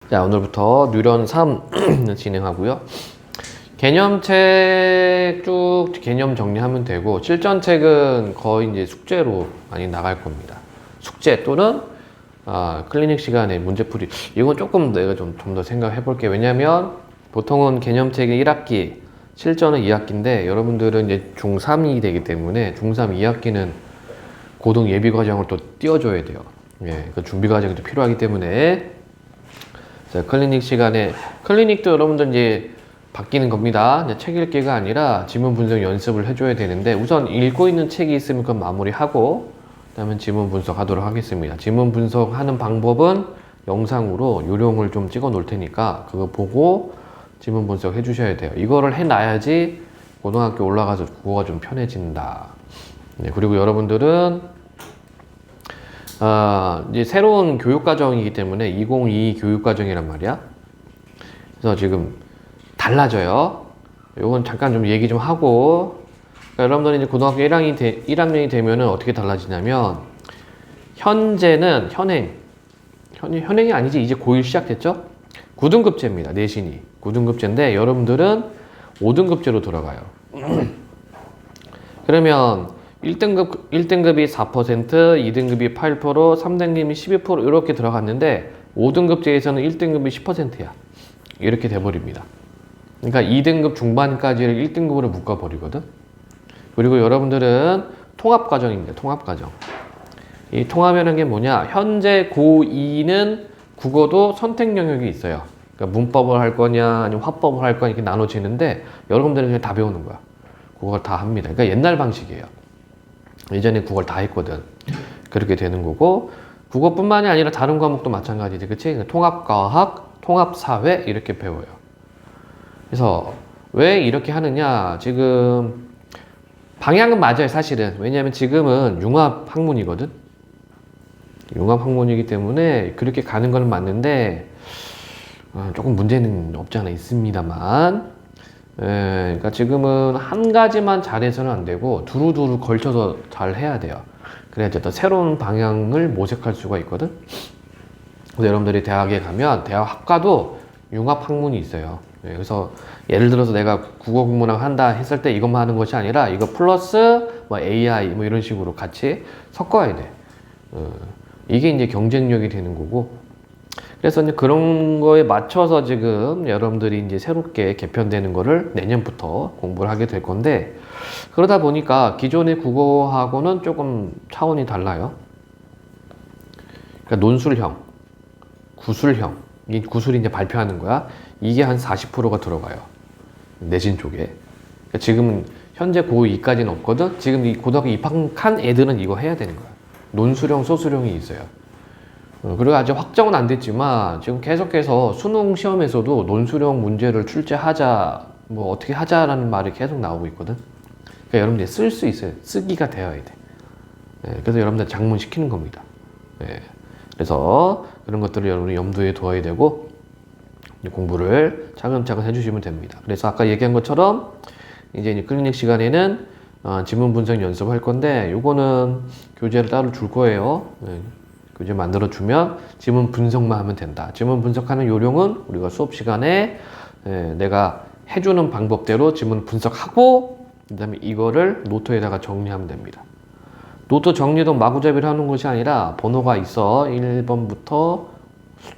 자, 오늘부터 뉴런 3 진행하고요. 개념책 쭉 개념 정리하면 되고, 실전책은 거의 이제 숙제로 많이 나갈 겁니다. 숙제 또는 클리닉 시간에 문제풀이. 이건 조금 내가 좀 더 생각해 볼게. 왜냐면 보통은 개념책이 1학기, 실전은 2학기인데 여러분들은 이제 중3이 되기 때문에 중3 2학기는 고등 예비 과정을 또 띄워줘야 돼요. 예, 그 준비 과정이 또 필요하기 때문에. 자, 클리닉 시간에, 클리닉도 여러분들 이제 바뀌는 겁니다. 이제 책 읽기가 아니라 지문 분석 연습을 해줘야 되는데, 우선 읽고 있는 책이 있으면 그건 마무리하고, 그 다음에 지문 분석하도록 하겠습니다. 지문 분석하는 방법은 영상으로 요령을 좀 찍어 놓을 테니까, 그거 보고 지문 분석 해주셔야 돼요. 이거를 해놔야지 고등학교 올라가서 국어가 좀 편해진다. 네, 그리고 여러분들은 이제 새로운 교육과정이기 때문에 2022 교육과정이란 말이야. 그래서 지금 달라져요. 요건 잠깐 좀 얘기 좀 하고, 그러니까 여러분들이 이제 고등학교 1학년이 되면은 어떻게 달라지냐면, 현재는 현행이 아니지, 이제 고1 시작됐죠? 9등급제입니다. 내신이 9등급제인데 여러분들은 5등급제로 들어가요. 그러면 1등급이 4%, 2등급이 8%, 3등급이 12% 이렇게 들어갔는데 5등급제에서는 1등급이 10%야. 이렇게 돼버립니다. 그러니까 2등급 중반까지를 1등급으로 묶어버리거든. 그리고 여러분들은 통합과정입니다. 통합과정. 이 통합이라는 게 뭐냐? 현재 고2는 국어도 선택 영역이 있어요. 그러니까 문법을 할 거냐, 아니면 화법을 할 거냐 이렇게 나눠지는데 여러분들은 그냥 다 배우는 거야. 그걸 다 합니다. 그러니까 옛날 방식이에요. 예전에 국어를 다 했거든. 그렇게 되는 거고, 국어뿐만이 아니라 다른 과목도 마찬가지지, 그치? 통합과학, 통합사회 이렇게 배워요. 그래서 왜 이렇게 하느냐? 지금 방향은 맞아요, 사실은. 왜냐하면 지금은 융합학문이거든. 융합학문이기 때문에 그렇게 가는 건 맞는데 조금 문제는 없지 않아 있습니다만, 그러니까 지금은 한 가지만 잘해서는 안 되고 두루두루 걸쳐서 잘 해야 돼요. 그래야지 또 새로운 방향을 모색할 수가 있거든. 그래서 여러분들이 대학에 가면 대학 학과도 융합학문이 있어요. 그래서 예를 들어서 내가 국어국문학 한다 했을 때 이것만 하는 것이 아니라 이거 플러스 뭐 AI 뭐 이런 식으로 같이 섞어야 돼. 이게 이제 경쟁력이 되는 거고. 그래서 이제 그런 거에 맞춰서 지금 여러분들이 이제 새롭게 개편되는 거를 내년부터 공부를 하게 될 건데, 그러다 보니까 기존의 국어하고는 조금 차원이 달라요. 그러니까 논술형, 구술형, 이 구술이 이제 발표하는 거야. 이게 한 40%가 들어가요. 내신 쪽에. 그러니까 지금 현재 고2까지는 없거든? 지금 이 고등학교 입학한 애들은 이거 해야 되는 거야. 논술형, 소술형이 있어요. 그리고 아직 확정은 안 됐지만 지금 계속해서 수능 시험에서도 논술형 문제를 출제하자, 뭐 어떻게 하자라는 말이 계속 나오고 있거든. 그러니까 여러분들이 쓸 수 있어요. 쓰기가 되어야 돼. 그래서 여러분들 장문시키는 겁니다. 그래서 그런 것들을 여러분이 염두에 두어야 되고 공부를 차근차근 해주시면 됩니다. 그래서 아까 얘기한 것처럼 이제 클리닉 시간에는 지문 분석 연습할 건데, 요거는 교재를 따로 줄 거예요. 교재 만들어주면 지문 분석만 하면 된다. 지문 분석하는 요령은 우리가 수업 시간에 내가 해주는 방법대로 지문 분석하고, 그 다음에 이거를 노트에다가 정리하면 됩니다. 노트 정리도 마구잡이로 하는 것이 아니라 번호가 있어. 1번부터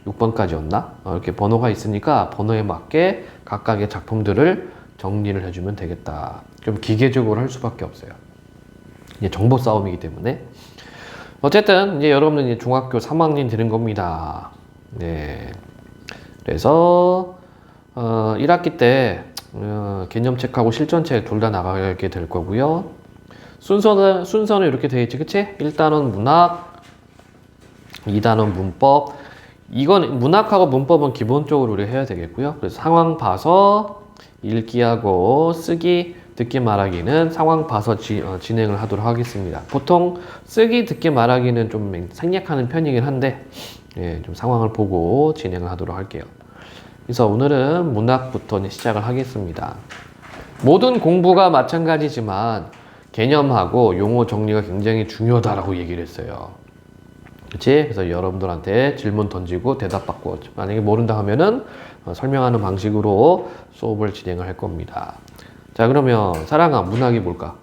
6번까지였나? 이렇게 번호가 있으니까 번호에 맞게 각각의 작품들을 정리를 해주면 되겠다. 좀 기계적으로 할 수밖에 없어요. 이제 정보 싸움이기 때문에. 어쨌든 이제 여러분은 이제 중학교 3학년 되는 겁니다. 네. 그래서 1학기 때 개념책하고 실전책 둘 다 나가게 될 거고요. 순서는 이렇게 되어 있지, 그치? 1단원 문학, 2단원 문법. 이건 문학하고 문법은 기본적으로 우리가 해야 되겠고요. 그래서 상황 봐서 읽기하고 쓰기, 듣기 말하기는 상황 봐서 진행을 하도록 하겠습니다. 보통 쓰기, 듣기 말하기는 좀 생략하는 편이긴 한데, 좀 상황을 보고 진행을 하도록 할게요. 그래서 오늘은 문학부터 시작을 하겠습니다. 모든 공부가 마찬가지지만 개념하고 용어 정리가 굉장히 중요하다라고 얘기를 했어요. 그치? 그래서 여러분들한테 질문 던지고 대답 받고, 만약에 모른다 하면은 설명하는 방식으로 수업을 진행을 할 겁니다. 자, 그러면 사랑아, 문학이 뭘까?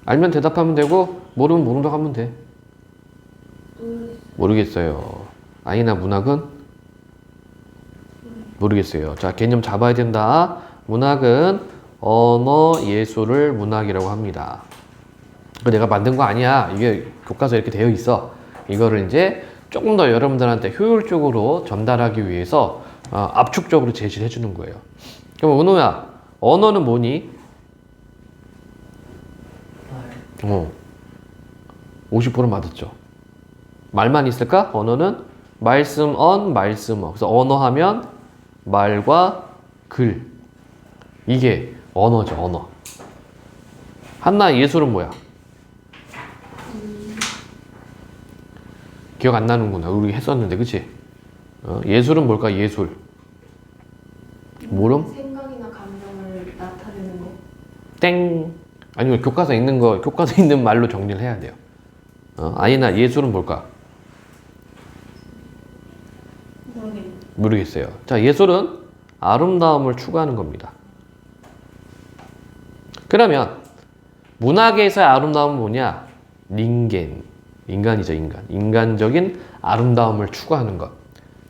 알면 대답하면 되고 모르면 모른다고 하면 돼. 모르겠어요. 아이나 문학은? 모르겠어요. 자, 개념 잡아야 된다. 문학은 언어 예술을 문학이라고 합니다. 이거 내가 만든 거 아니야. 이게 교과서에 이렇게 되어 있어. 이거를 이제 조금 더 여러분들한테 효율적으로 전달하기 위해서 압축적으로 제시를 해주는 거예요. 그럼 은호야, 언어는 뭐니? 50% 맞았죠. 말만 있을까? 언어는 말씀 언, 말씀어. 그래서 언어하면 말과 글. 이게 언어죠, 언어. 한나, 예술은 뭐야? 기억 안 나는구나. 우리 했었는데, 그치? 예술은 뭘까? 예술. 모름? 생각이나 감정을 나타내는 거. 땡. 아니면 교과서 있는 거, 교과서 있는 말로 정리를 해야 돼요. 아니나 예술은 뭘까? 모르겠어요. 자, 예술은 아름다움을 추구하는 겁니다. 그러면 문학에서의 아름다움은 뭐냐? 닌겐. 인간이죠, 인간. 인간적인 아름다움을 추구하는 것.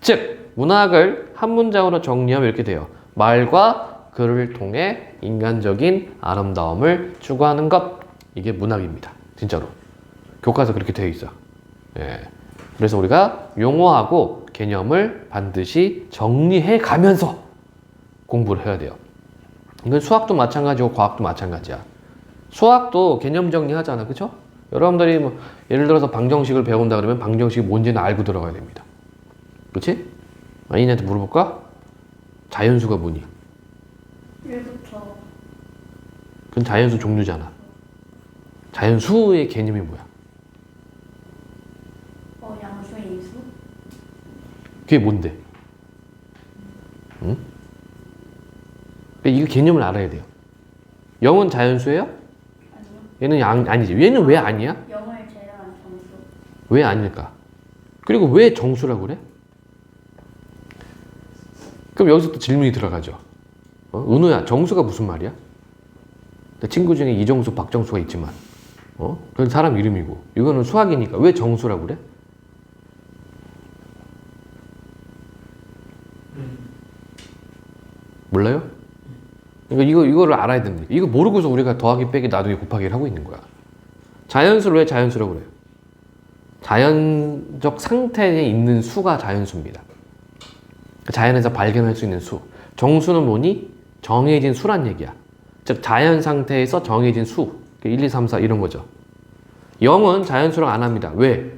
즉, 문학을 한 문장으로 정리하면 이렇게 돼요. 말과 글을 통해 인간적인 아름다움을 추구하는 것. 이게 문학입니다. 진짜로. 교과서 그렇게 되어 있어. 예. 그래서 우리가 용어하고 개념을 반드시 정리해 가면서 공부를 해야 돼요. 이건 수학도 마찬가지고 과학도 마찬가지야. 수학도 개념 정리하잖아. 그쵸? 여러분들이 뭐 예를 들어서 방정식을 배운다 그러면 방정식이 뭔지는 알고 들어가야 됩니다. 그렇지? 아이한테 물어볼까? 자연수가 뭐니? 1부터. 그건 자연수 종류잖아. 자연수의 개념이 뭐야? 양수, 인수? 그게 뭔데? 응? 이거 개념을 알아야 돼요. 0은 자연수예요? 아니요. 얘는 아니지. 얘는 왜 아니야? 0을 제외한 정수. 왜 아닐까? 그리고 왜 정수라고 그래? 그럼 여기서 또 질문이 들어가죠. 은호야, 정수가 무슨 말이야? 내 친구 중에 이정수, 박정수가 있지만, 그건 사람 이름이고, 이거는 수학이니까 왜 정수라고 그래? 몰라요? 그러니까 이거를 알아야 됩니다. 이거 모르고서 우리가 더하기, 빼기, 나누기, 곱하기를 하고 있는 거야. 자연수를 왜 자연수라고 그래요? 자연적 상태에 있는 수가 자연수입니다. 자연에서 발견할 수 있는 수. 정수는 뭐니? 정해진 수란 얘기야. 즉 자연 상태에서 정해진 수. 1, 2, 3, 4 이런 거죠. 0은 자연수랑 안 합니다. 왜?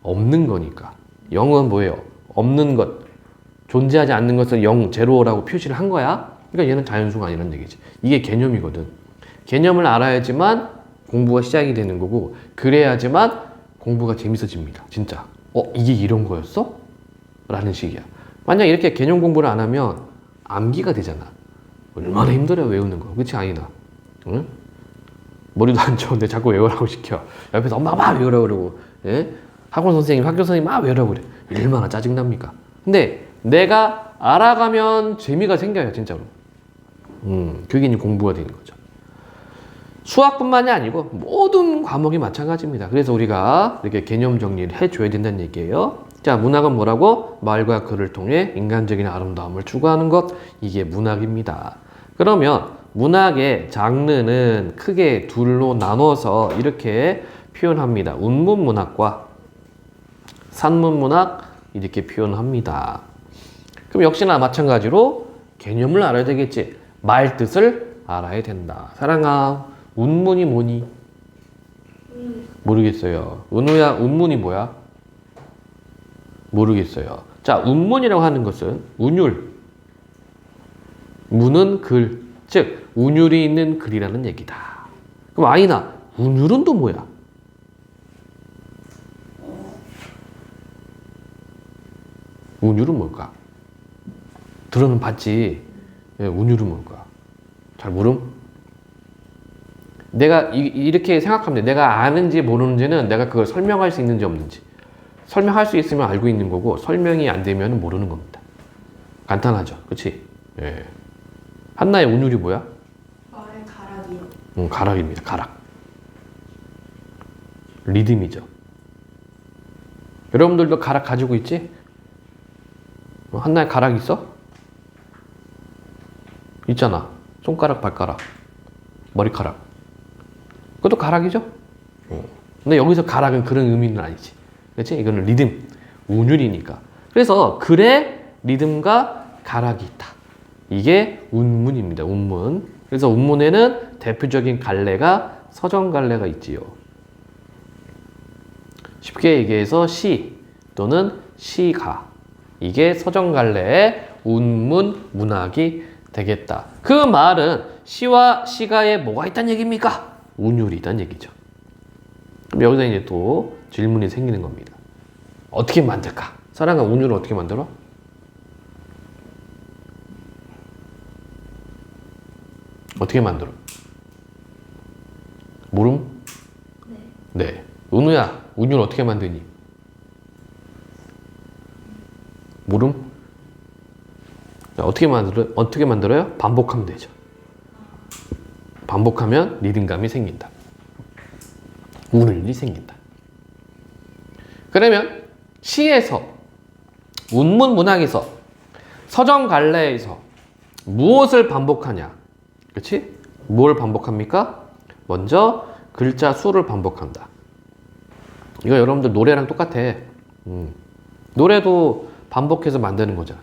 없는 거니까. 0은 뭐예요? 없는 것. 존재하지 않는 것을 0, 제로라고 표시를 한 거야. 그러니까 얘는 자연수가 아니라는 얘기지. 이게 개념이거든. 개념을 알아야지만 공부가 시작이 되는 거고, 그래야지만 공부가 재밌어집니다. 진짜. 이게 이런 거였어? 라는 식이야. 만약 이렇게 개념 공부를 안 하면 암기가 되잖아. 얼마나 힘들어요, 외우는 거. 그치, 아니나? 응? 머리도 안 좋은데 자꾸 외우라고 시켜. 옆에서 엄마가 막 외우라고 그러고, 예? 학원 선생님, 학교 선생님 막 외우라고 그래. 얼마나 짜증납니까? 근데 내가 알아가면 재미가 생겨요, 진짜로. 그게 이제 공부가 되는 거죠. 수학뿐만이 아니고 모든 과목이 마찬가지입니다. 그래서 우리가 이렇게 개념 정리를 해줘야 된다는 얘기예요. 자, 문학은 뭐라고? 말과 글을 통해 인간적인 아름다움을 추구하는 것. 이게 문학입니다. 그러면 문학의 장르는 크게 둘로 나눠서 이렇게 표현합니다. 운문문학과 산문문학 이렇게 표현합니다. 그럼 역시나 마찬가지로 개념을 알아야 되겠지. 말 뜻을 알아야 된다. 사랑아, 운문이 뭐니? 모르겠어요. 은우야, 운문이 뭐야? 모르겠어요. 자, 운문이라고 하는 것은 운율. 문은 글. 즉, 운율이 있는 글이라는 얘기다. 그럼 아이나, 운율은 또 뭐야? 운율은 뭘까? 들어는 봤지. 운율은 뭘까? 잘 모름? 내가 이렇게 생각하면 돼. 내가 아는지 모르는지는 내가 그걸 설명할 수 있는지 없는지. 설명할 수 있으면 알고 있는 거고 설명이 안 되면 모르는 겁니다. 간단하죠, 그렇지? 예. 한나의 운율이 뭐야? 말의 가락이요. 가락입니다. 가락. 리듬이죠. 여러분들도 가락 가지고 있지? 한나의 가락 있어? 있잖아. 손가락, 발가락, 머리카락. 그것도 가락이죠? 근데 여기서 가락은 그런 의미는 아니지. 그렇지? 이거는 리듬, 운율이니까. 그래서 글에 리듬과 가락이 있다. 이게 운문입니다. 운문. 그래서 운문에는 대표적인 갈래가 서정갈래가 있지요. 쉽게 얘기해서 시 또는 시가. 이게 서정갈래의 운문 문학이 되겠다. 그 말은 시와 시가에 뭐가 있다는 얘기입니까? 운율이 있다는 얘기죠. 그럼 여기서 이제 또 질문이 생기는 겁니다. 어떻게 만들까? 사랑아, 운율을 어떻게 만들어? 어떻게 만들어? 모름? 네. 은우야, 운율 어떻게 만드니? 모름? 자, 어떻게 만들어요? 반복하면 되죠. 반복하면 리듬감이 생긴다. 운율이 생긴다. 그러면 시에서, 운문 문학에서, 서정갈래에서 무엇을 반복하냐? 그렇지? 뭘 반복합니까? 먼저 글자 수를 반복한다. 이거 여러분들 노래랑 똑같아. 노래도 반복해서 만드는 거잖아.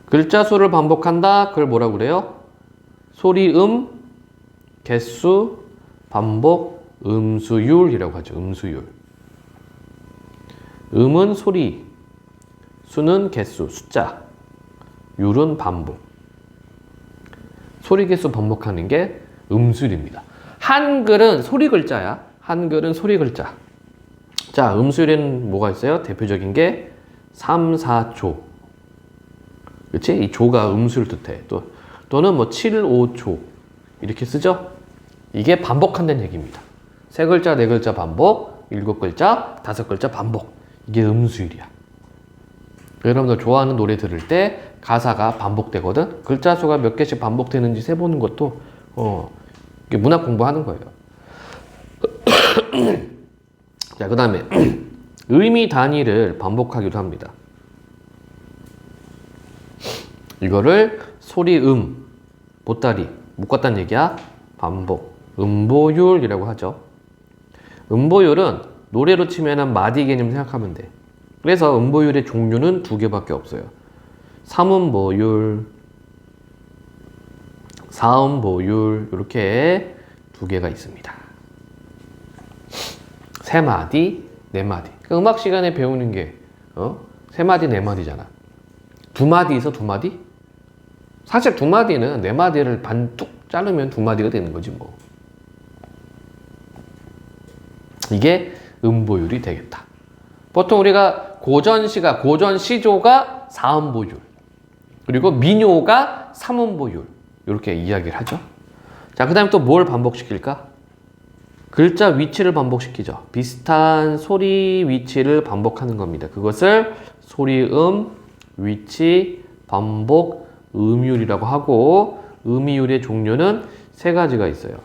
글자 수를 반복한다. 그걸 뭐라고 그래요? 소리, 개수, 반복, 음수율이라고 하죠. 음수율. 음은 소리, 수는 개수, 숫자, 율은 반복. 소리, 개수 반복하는 게 음수율입니다. 한글은 소리 글자야. 한글은 소리 글자. 자, 음수율에는 뭐가 있어요? 대표적인 게 3, 4조. 그치? 이 조가 음수를 뜻해. 또는 뭐 7, 5조. 이렇게 쓰죠? 이게 반복한다는 얘기입니다. 세 글자, 네 글자 반복, 7글자, 5글자 반복. 이게 음수율이야. 여러분들 좋아하는 노래 들을 때 가사가 반복되거든? 글자 수가 몇 개씩 반복되는지 세보는 것도, 이게 문학 공부하는 거예요. 자, 그 다음에 의미 단위를 반복하기도 합니다. 이거를 소리, 보따리, 묶었다는 얘기야. 반복, 음보율이라고 하죠. 음보율은 노래로 치면은 마디 개념 생각하면 돼. 그래서 음보율의 종류는 2개밖에 없어요. 3음보율, 4음보율 이렇게 2개가 있습니다. 3마디, 4마디. 그 음악 시간에 배우는 게 3마디, 4마디잖아. 2마디 있어, 2마디? 사실 2마디는 4마디를 반 뚝 자르면 2마디가 되는 거지 뭐. 이게 음보율이 되겠다. 보통 우리가 고전시조가 4음보율, 그리고 민요가 3음보율 이렇게 이야기를 하죠. 자, 그 다음에 또 뭘 반복시킬까? 글자 위치를 반복시키죠. 비슷한 소리 위치를 반복하는 겁니다. 그것을 소리, 위치, 반복, 음율이라고 하고, 음이율의 종류는 3가지가 있어요.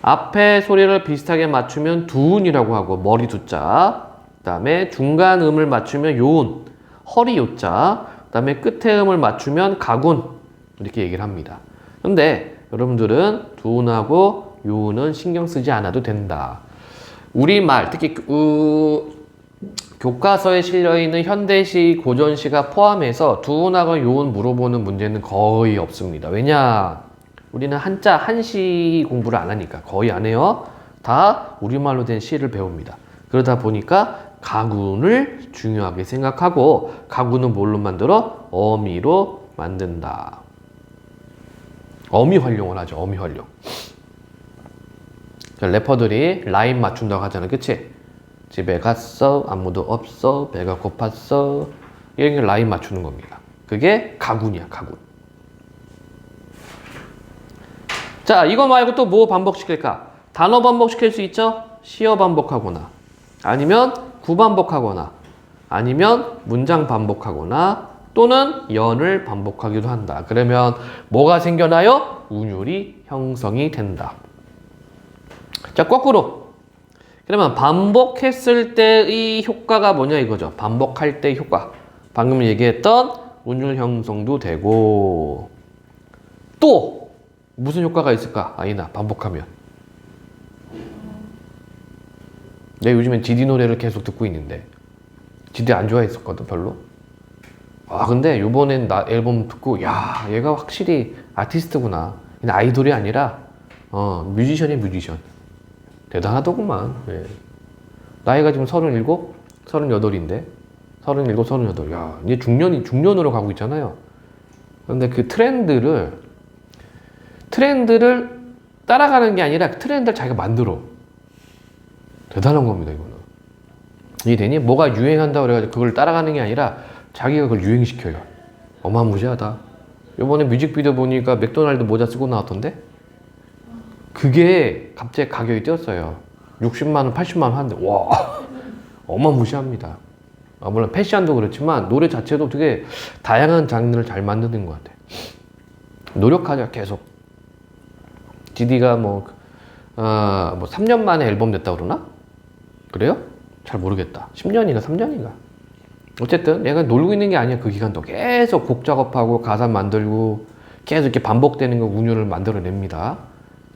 앞에 소리를 비슷하게 맞추면 두운이라고 하고, 머리 두자. 그 다음에 중간 음을 맞추면 요운, 허리 요자. 그 다음에 끝에 음을 맞추면 가군. 이렇게 얘기를 합니다. 근데 여러분들은 두운하고 요운은 신경 쓰지 않아도 된다. 우리말, 특히 교과서에 실려있는 현대시, 고전시가 포함해서 두운하고 요운 물어보는 문제는 거의 없습니다. 왜냐? 우리는 한시 공부를 안 하니까 거의 안 해요. 다 우리말로 된 시를 배웁니다. 그러다 보니까 가군을 중요하게 생각하고, 가군은 뭘로 만들어? 어미로 만든다. 어미 활용을 하죠. 어미 활용. 래퍼들이 라임 맞춘다고 하잖아. 그치? 집에 갔어, 아무도 없어, 배가 고팠어. 이런 게 라임 맞추는 겁니다. 그게 가군이야, 가군. 자, 이거 말고 또 뭐 반복시킬까? 단어 반복시킬 수 있죠? 시어 반복하거나 아니면 구반복하거나 아니면 문장 반복하거나 또는 연을 반복하기도 한다. 그러면 뭐가 생겨나요? 운율이 형성이 된다. 자, 거꾸로. 그러면 반복했을 때의 효과가 뭐냐 이거죠. 반복할 때의 효과. 방금 얘기했던 운율 형성도 되고 또 무슨 효과가 있을까? 아이나 반복하면. 내가 요즘엔 GD 노래를 계속 듣고 있는데 GD 안 좋아했었거든 별로. 아 근데 요번엔 나 앨범 듣고 야 얘가 확실히 아티스트구나. 그냥 아이돌이 아니라 뮤지션이야 뮤지션. 대단하더구만. 예. 나이가 지금 37, 38인데 37, 38. 야 이제 중년으로 가고 있잖아요. 근데 그 트렌드를 따라가는 게 아니라 트렌드를 자기가 만들어. 대단한 겁니다, 이거는. 이해되니? 뭐가 유행한다고 그래가지고 그걸 따라가는 게 아니라 자기가 그걸 유행시켜요. 어마무시하다. 요번에 뮤직비디오 보니까 맥도날드 모자 쓰고 나왔던데? 그게 갑자기 가격이 뛰었어요. 60만원, 80만원 하는데, 와, 어마무시합니다. 물론 패션도 그렇지만 노래 자체도 되게 다양한 장르를 잘 만드는 것 같아. 노력하자, 계속. GD가 뭐 3년 만에 앨범 냈다 그러나? 그래요? 잘 모르겠다. 10년인가 3년인가. 어쨌든 얘가 놀고 있는 게 아니야. 그 기간도 계속 곡 작업하고 가사 만들고 계속 이렇게 반복되는 거 운율을 만들어냅니다.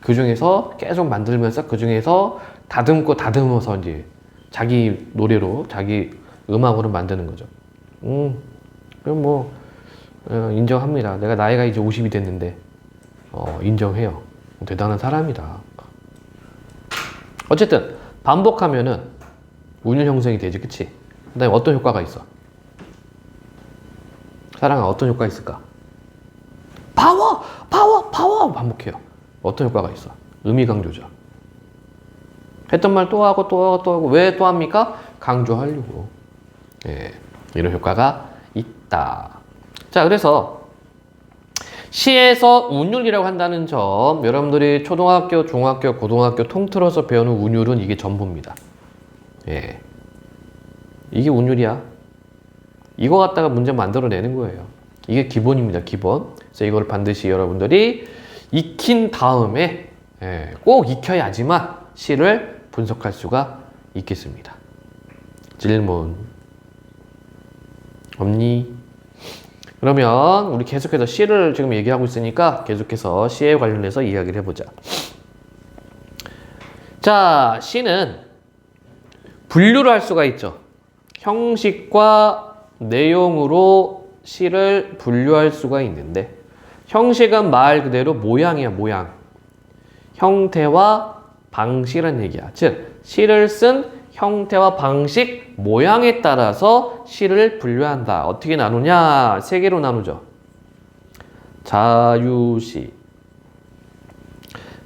그 중에서 계속 만들면서 그 중에서 다듬어서 이제 자기 노래로 자기 음악으로 만드는 거죠. 그럼 뭐 인정합니다. 내가 나이가 이제 50이 됐는데 인정해요. 대단한 사람이다. 어쨌든 반복하면은 운율 형성이 되지, 그치? 그 다음에 어떤 효과가 있어? 사랑아, 어떤 효과가 있을까? 파워! 반복해요. 어떤 효과가 있어? 의미 강조죠. 했던 말 또 하고 또 하고 또 하고. 왜 또 합니까? 강조하려고. 예, 이런 효과가 있다. 자, 그래서 시에서 운율이라고 한다는 점, 여러분들이 초등학교, 중학교, 고등학교 통틀어서 배우는 운율은 이게 전부입니다. 예, 이게 운율이야. 이거 갖다가 문제 만들어내는 거예요. 이게 기본입니다. 기본. 그래서 이걸 반드시 여러분들이 익힌 다음에 꼭 익혀야지만 시를 분석할 수가 있겠습니다. 질문 없니? 그러면 우리 계속해서 시를 지금 얘기하고 있으니까 계속해서 시에 관련해서 이야기를 해보자. 자, 시는 분류를 할 수가 있죠. 형식과 내용으로 시를 분류할 수가 있는데, 형식은 말 그대로 모양이야, 모양. 형태와 방식이란 얘기야. 즉, 시를 쓴 형태와 방식, 모양에 따라서 시를 분류한다. 어떻게 나누냐? 세 개로 나누죠. 자유시,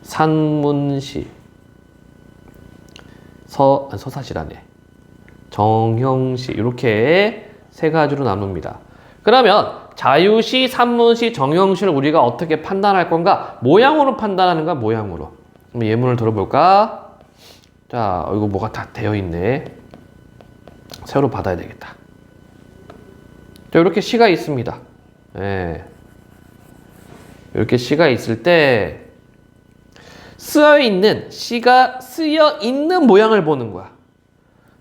산문시, 서사시라네. 정형시, 이렇게 세 가지로 나눕니다. 그러면 자유시, 산문시, 정형시를 우리가 어떻게 판단할 건가? 모양으로 판단하는 거야, 모양으로. 한번 예문을 들어볼까? 자, 이거 뭐가 다 되어 있네. 새로 받아야 되겠다. 자, 이렇게 시가 있습니다. 예. 이렇게 시가 있을 때 시가 쓰여 있는 모양을 보는 거야.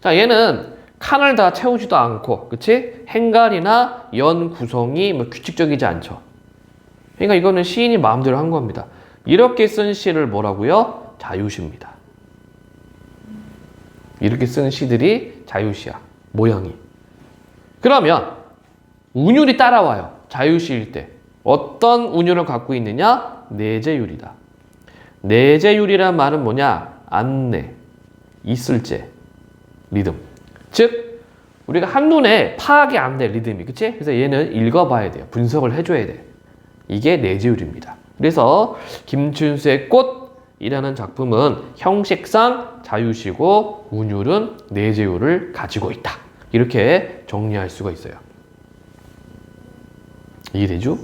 자, 얘는 칸을 다 채우지도 않고, 그치? 행갈이나 연 구성이 뭐 규칙적이지 않죠. 그러니까 이거는 시인이 마음대로 한 겁니다. 이렇게 쓴 시를 뭐라고요? 자유시입니다. 이렇게 쓴 시들이 자유시야. 모양이. 그러면 운율이 따라와요. 자유시일 때. 어떤 운율을 갖고 있느냐? 내재율이다. 내재율이란 말은 뭐냐? 안내, 있을제, 리듬. 즉 우리가 한눈에 파악이 안 돼, 리듬이. 그치? 그래서 얘는 읽어봐야 돼요. 분석을 해줘야 돼. 이게 내재율입니다. 그래서 김춘수의 꽃이라는 작품은 형식상 자유시고 운율은 내재율을 가지고 있다. 이렇게 정리할 수가 있어요. 이해되죠?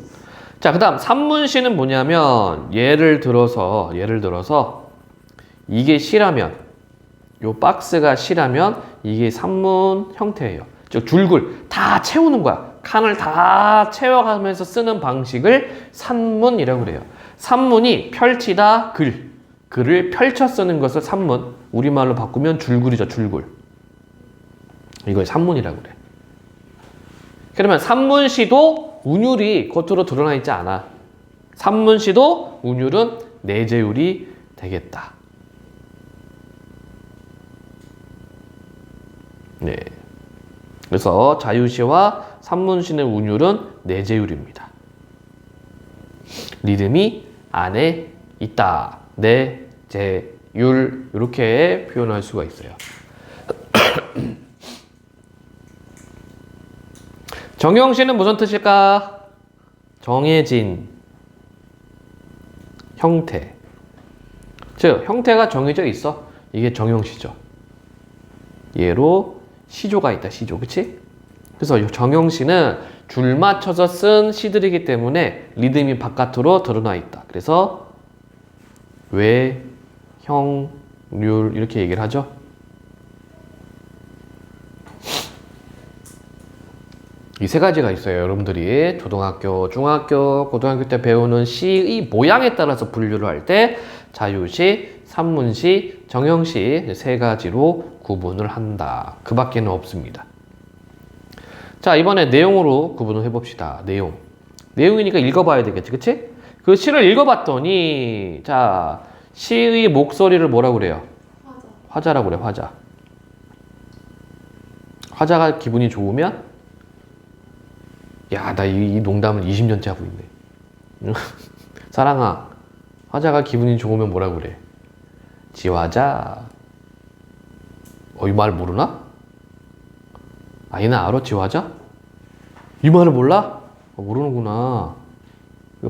자, 그 다음 산문시는 뭐냐면 예를 들어서 이게 시라면, 요 박스가 시라면 이게 산문 형태예요. 즉 줄글 다 채우는 거야. 칸을 다 채워가면서 쓰는 방식을 산문이라고 그래요. 산문이 펼치다 글을 펼쳐 쓰는 것을 산문, 우리말로 바꾸면 줄글이죠. 줄글. 이걸 산문이라고 그래. 그러면 산문시도 운율이 겉으로 드러나 있지 않아. 산문시도 운율은 내재율이 되겠다. 네. 그래서 자유시와 산문시의 운율은 내재율입니다. 리듬이 안에 있다. 내재율 이렇게 표현할 수가 있어요. 정형시는 무슨 뜻일까? 정해진 형태. 즉 형태가 정해져 있어. 이게 정형시죠. 예로 시조가 있다. 시조. 그치? 그래서 정형시는 줄 맞춰서 쓴 시들이기 때문에 리듬이 바깥으로 드러나 있다. 그래서 외, 형, 률 이렇게 얘기를 하죠. 이 세 가지가 있어요. 여러분들이 초등학교, 중학교, 고등학교 때 배우는 시의 모양에 따라서 분류를 할 때 자유시, 산문시, 정형시 세 가지로 구분을 한다. 그 밖에는 없습니다. 자, 이번에 내용으로 구분을 해봅시다. 내용이니까 읽어봐야 되겠지, 그치? 그 시를 읽어봤더니, 자, 시의 목소리를 뭐라고 그래요? 화자라고 그래, 화자. 화자가 기분이 좋으면, 야, 나 이 농담을 20년째 하고 있네. 사랑아, 화자가 기분이 좋으면 뭐라고 그래? 지화자. 이 말 모르나? 아니나 알아? 지화자? 이 말을 몰라? 모르는구나.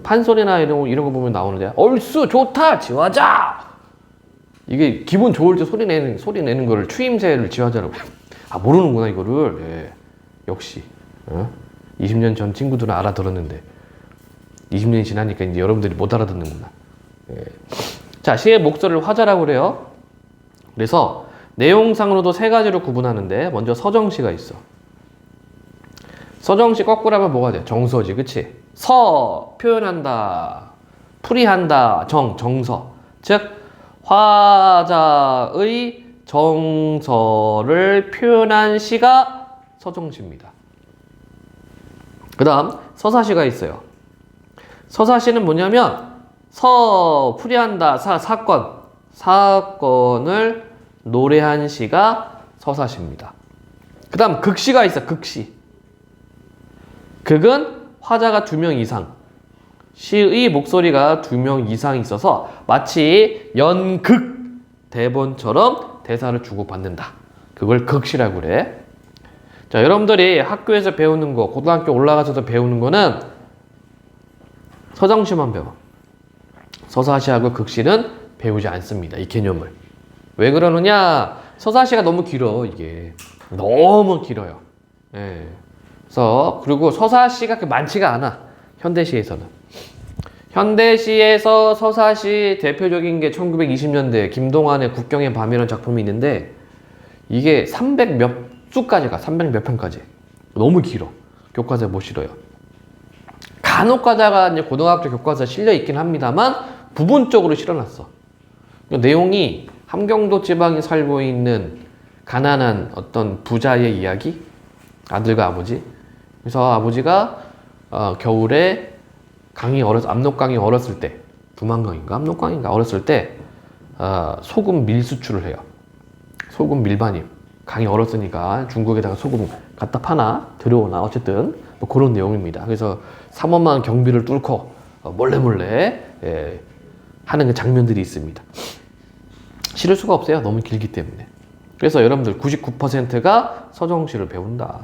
판소리나 이런 거 보면 나오는데 얼쑤 좋다 지화자. 이게 기분 좋을 때 소리 내는 거를 추임새를 지화자라고 해요. 아, 모르는구나 이거를. 예. 역시 20년 전 친구들은 알아들었는데 20년이 지나니까 이제 여러분들이 못 알아듣는구나. 예. 자, 시의 목소리를 화자라고 그래요. 그래서 내용상으로도 세 가지로 구분하는데 먼저 서정시가 있어. 서정시 거꾸로 하면 뭐가 돼? 정서지, 그치? 서, 표현한다, 풀이한다, 정서. 즉, 화자의 정서를 표현한 시가 서정시입니다. 그 다음, 서사시가 있어요. 서사시는 뭐냐면, 풀이한다, 사건을 노래한 시가 서사시입니다. 그 다음, 극시가 있어, 극시. 극은 화자가 2명 이상, 시의 목소리가 2명 이상 있어서 마치 연극 대본처럼 대사를 주고받는다. 그걸 극시라고 그래. 자, 여러분들이 학교에서 배우는 거, 고등학교 올라가서도 배우는 거는 서정시만 배워. 서사시하고 극시는 배우지 않습니다. 이 개념을. 왜 그러느냐? 서사시가 너무 길어, 이게. 너무 길어요. 예. 그리고 서사시가 그렇게 많지가 않아. 현대시에서는. 현대시에서 서사시 대표적인 게 1920년대 김동완의 국경의 밤이라는 작품이 있는데 이게 300 몇 수까지 가. 300 몇 편까지. 너무 길어. 교과서에 못 실어요. 간혹 가다가 이제 고등학교 교과서에 실려 있긴 합니다만 부분적으로 실어놨어. 내용이 함경도 지방에 살고 있는 가난한 어떤 부자의 이야기? 아들과 아버지. 그래서 아버지가 겨울에 압록강이 얼었을 때, 두만강인가 압록강인가 얼었을 때 소금 밀 수출을 해요. 소금 밀반입. 강이 얼었으니까 중국에다가 소금 갖다 파나 들여오나 어쨌든 뭐 그런 내용입니다. 그래서 삼엄한 경비를 뚫고 몰래 하는 그 장면들이 있습니다. 실을 수가 없어요. 너무 길기 때문에. 그래서 여러분들 99%가 서정시를 배운다.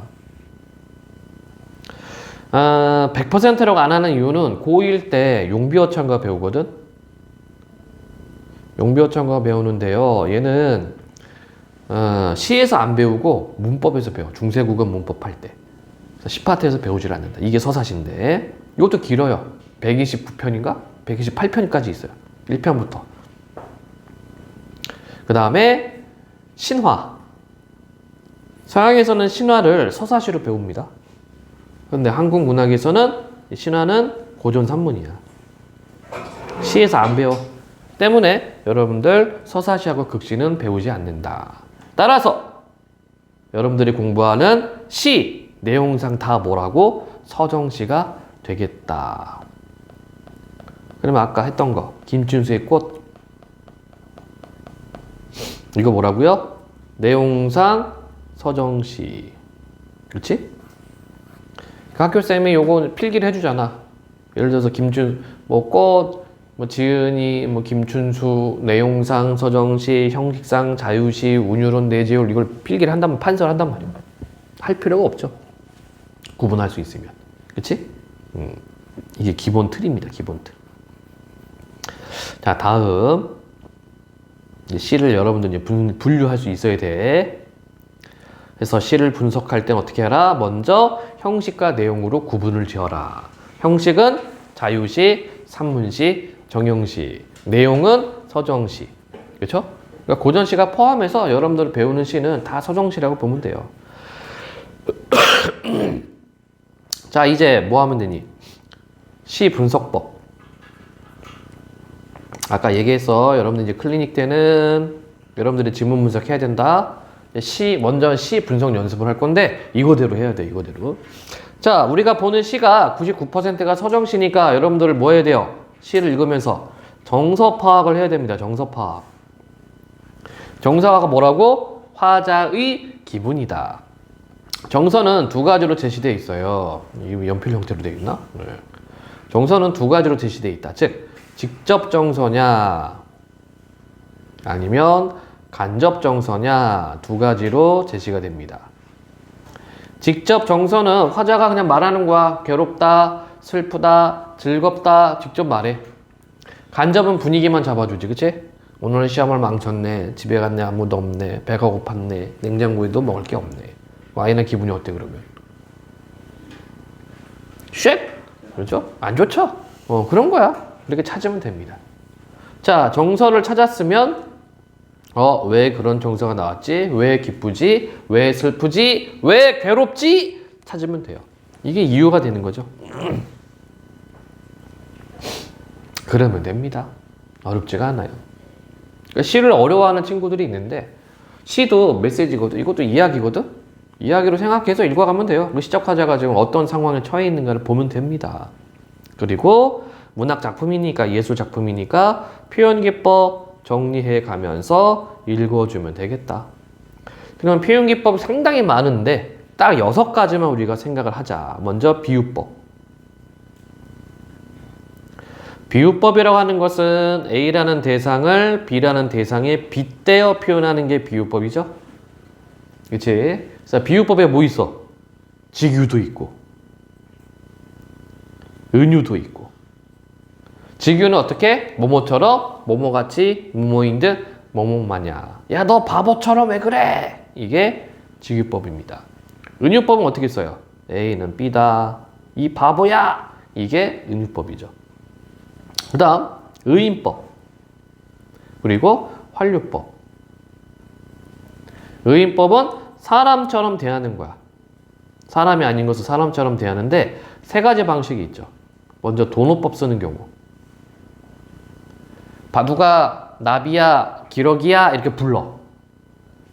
100%라고 안 하는 이유는 고1 때 용비어천가 배우거든. 용비어천가 배우는데요. 얘는 시에서 안 배우고 문법에서 배워. 중세국어 문법 할 때. 10파트에서 배우질 않는다. 이게 서사시인데 이것도 길어요. 129편인가? 128편까지 있어요. 1편부터. 그 다음에 신화. 서양에서는 신화를 서사시로 배웁니다. 그런데 한국 문학에서는 신화는 고전 산문이야. 시에서 안 배워. 때문에 여러분들 서사시하고 극시는 배우지 않는다. 따라서 여러분들이 공부하는 시 내용상 다 뭐라고? 서정시가 되겠다. 그러면 아까 했던 거 김춘수의 꽃 이거 뭐라고요? 내용상 서정시. 그렇지? 그 학교쌤이 요거 필기를 해주잖아. 예를 들어서 꽃, 지은이, 김춘수, 내용상, 서정시, 형식상, 자유시, 운유론, 내재율 이걸 필기를 한다면 판서를 한단 말이야. 할 필요가 없죠. 구분할 수 있으면. 그치? 이게 기본 틀입니다. 기본 틀. 자, 다음. 이제 시를 여러분들 이제 분류할 수 있어야 돼. 그래서 시를 분석할 땐 어떻게 해라? 먼저 형식과 내용으로 구분을 지어라. 형식은 자유시, 산문시, 정형시. 내용은 서정시. 그렇죠? 그러니까 고전시가 포함해서 여러분들 배우는 시는 다 서정시라고 보면 돼요. 자, 이제 뭐 하면 되니? 시 분석법. 아까 얘기했어. 여러분들 이제 클리닉 때는 여러분들이 지문 분석해야 된다. 먼저 시 분석 연습을 할 건데 이거대로 해야 돼. 이거대로. 자, 우리가 보는 시가 99%가 서정시니까 여러분들 뭐 해야 돼요? 시를 읽으면서 정서 파악을 해야 됩니다. 정서 파악. 정서가 뭐라고? 화자의 기분이다. 정서는 두 가지로 제시되어 있어요. 이 연필 형태로 되어 있나? 네. 정서는 두 가지로 제시되어 있다. 즉, 직접 정서냐 아니면 간접 정서냐 두 가지로 제시가 됩니다. 직접 정서는 화자가 그냥 말하는 거야. 괴롭다, 슬프다, 즐겁다 직접 말해. 간접은 분위기만 잡아주지. 그치? 오늘 시험을 망쳤네. 집에 갔네. 아무도 없네. 배가 고팠네. 냉장고에도 먹을 게 없네. 와인의 기분이 어때 그러면? 쉐? 그렇죠? 안 좋죠? 그런 거야. 이렇게 찾으면 됩니다. 자, 정서를 찾았으면 왜 그런 정서가 나왔지? 왜 기쁘지? 왜 슬프지? 왜 괴롭지? 찾으면 돼요. 이게 이유가 되는 거죠. 그러면 됩니다. 어렵지가 않아요. 그러니까 시를 어려워하는 친구들이 있는데 시도 메시지거든. 이것도 이야기거든. 이야기로 생각해서 읽어가면 돼요. 시작하자가 지금 어떤 상황에 처해 있는가를 보면 됩니다. 그리고 문학 작품이니까, 예술 작품이니까 표현기법 정리해 가면서 읽어주면 되겠다. 그럼 표현기법 상당히 많은데 딱 6가지만 우리가 생각을 하자. 먼저 비유법. 비유법이라고 하는 것은 A라는 대상을 B라는 대상에 빗대어 표현하는 게 비유법이죠. 그치? 그래서 비유법에 뭐 있어? 직유도 있고 은유도 있고. 직유는 어떻게? 뭐뭐처럼 뭐뭐같이 뭐뭐인 듯 뭐뭐마냥. 야, 너 바보처럼 왜 그래? 이게 직유법입니다. 은유법은 어떻게 써요? A는 B다. 이 바보야. 이게 은유법이죠. 그 다음 의인법. 그리고 활류법. 의인법은 사람처럼 대하는 거야. 사람이 아닌 것을 사람처럼 대하는데 3가지 방식이 있죠. 먼저 돈호법 쓰는 경우. 누가 나비야, 기러기야 이렇게 불러.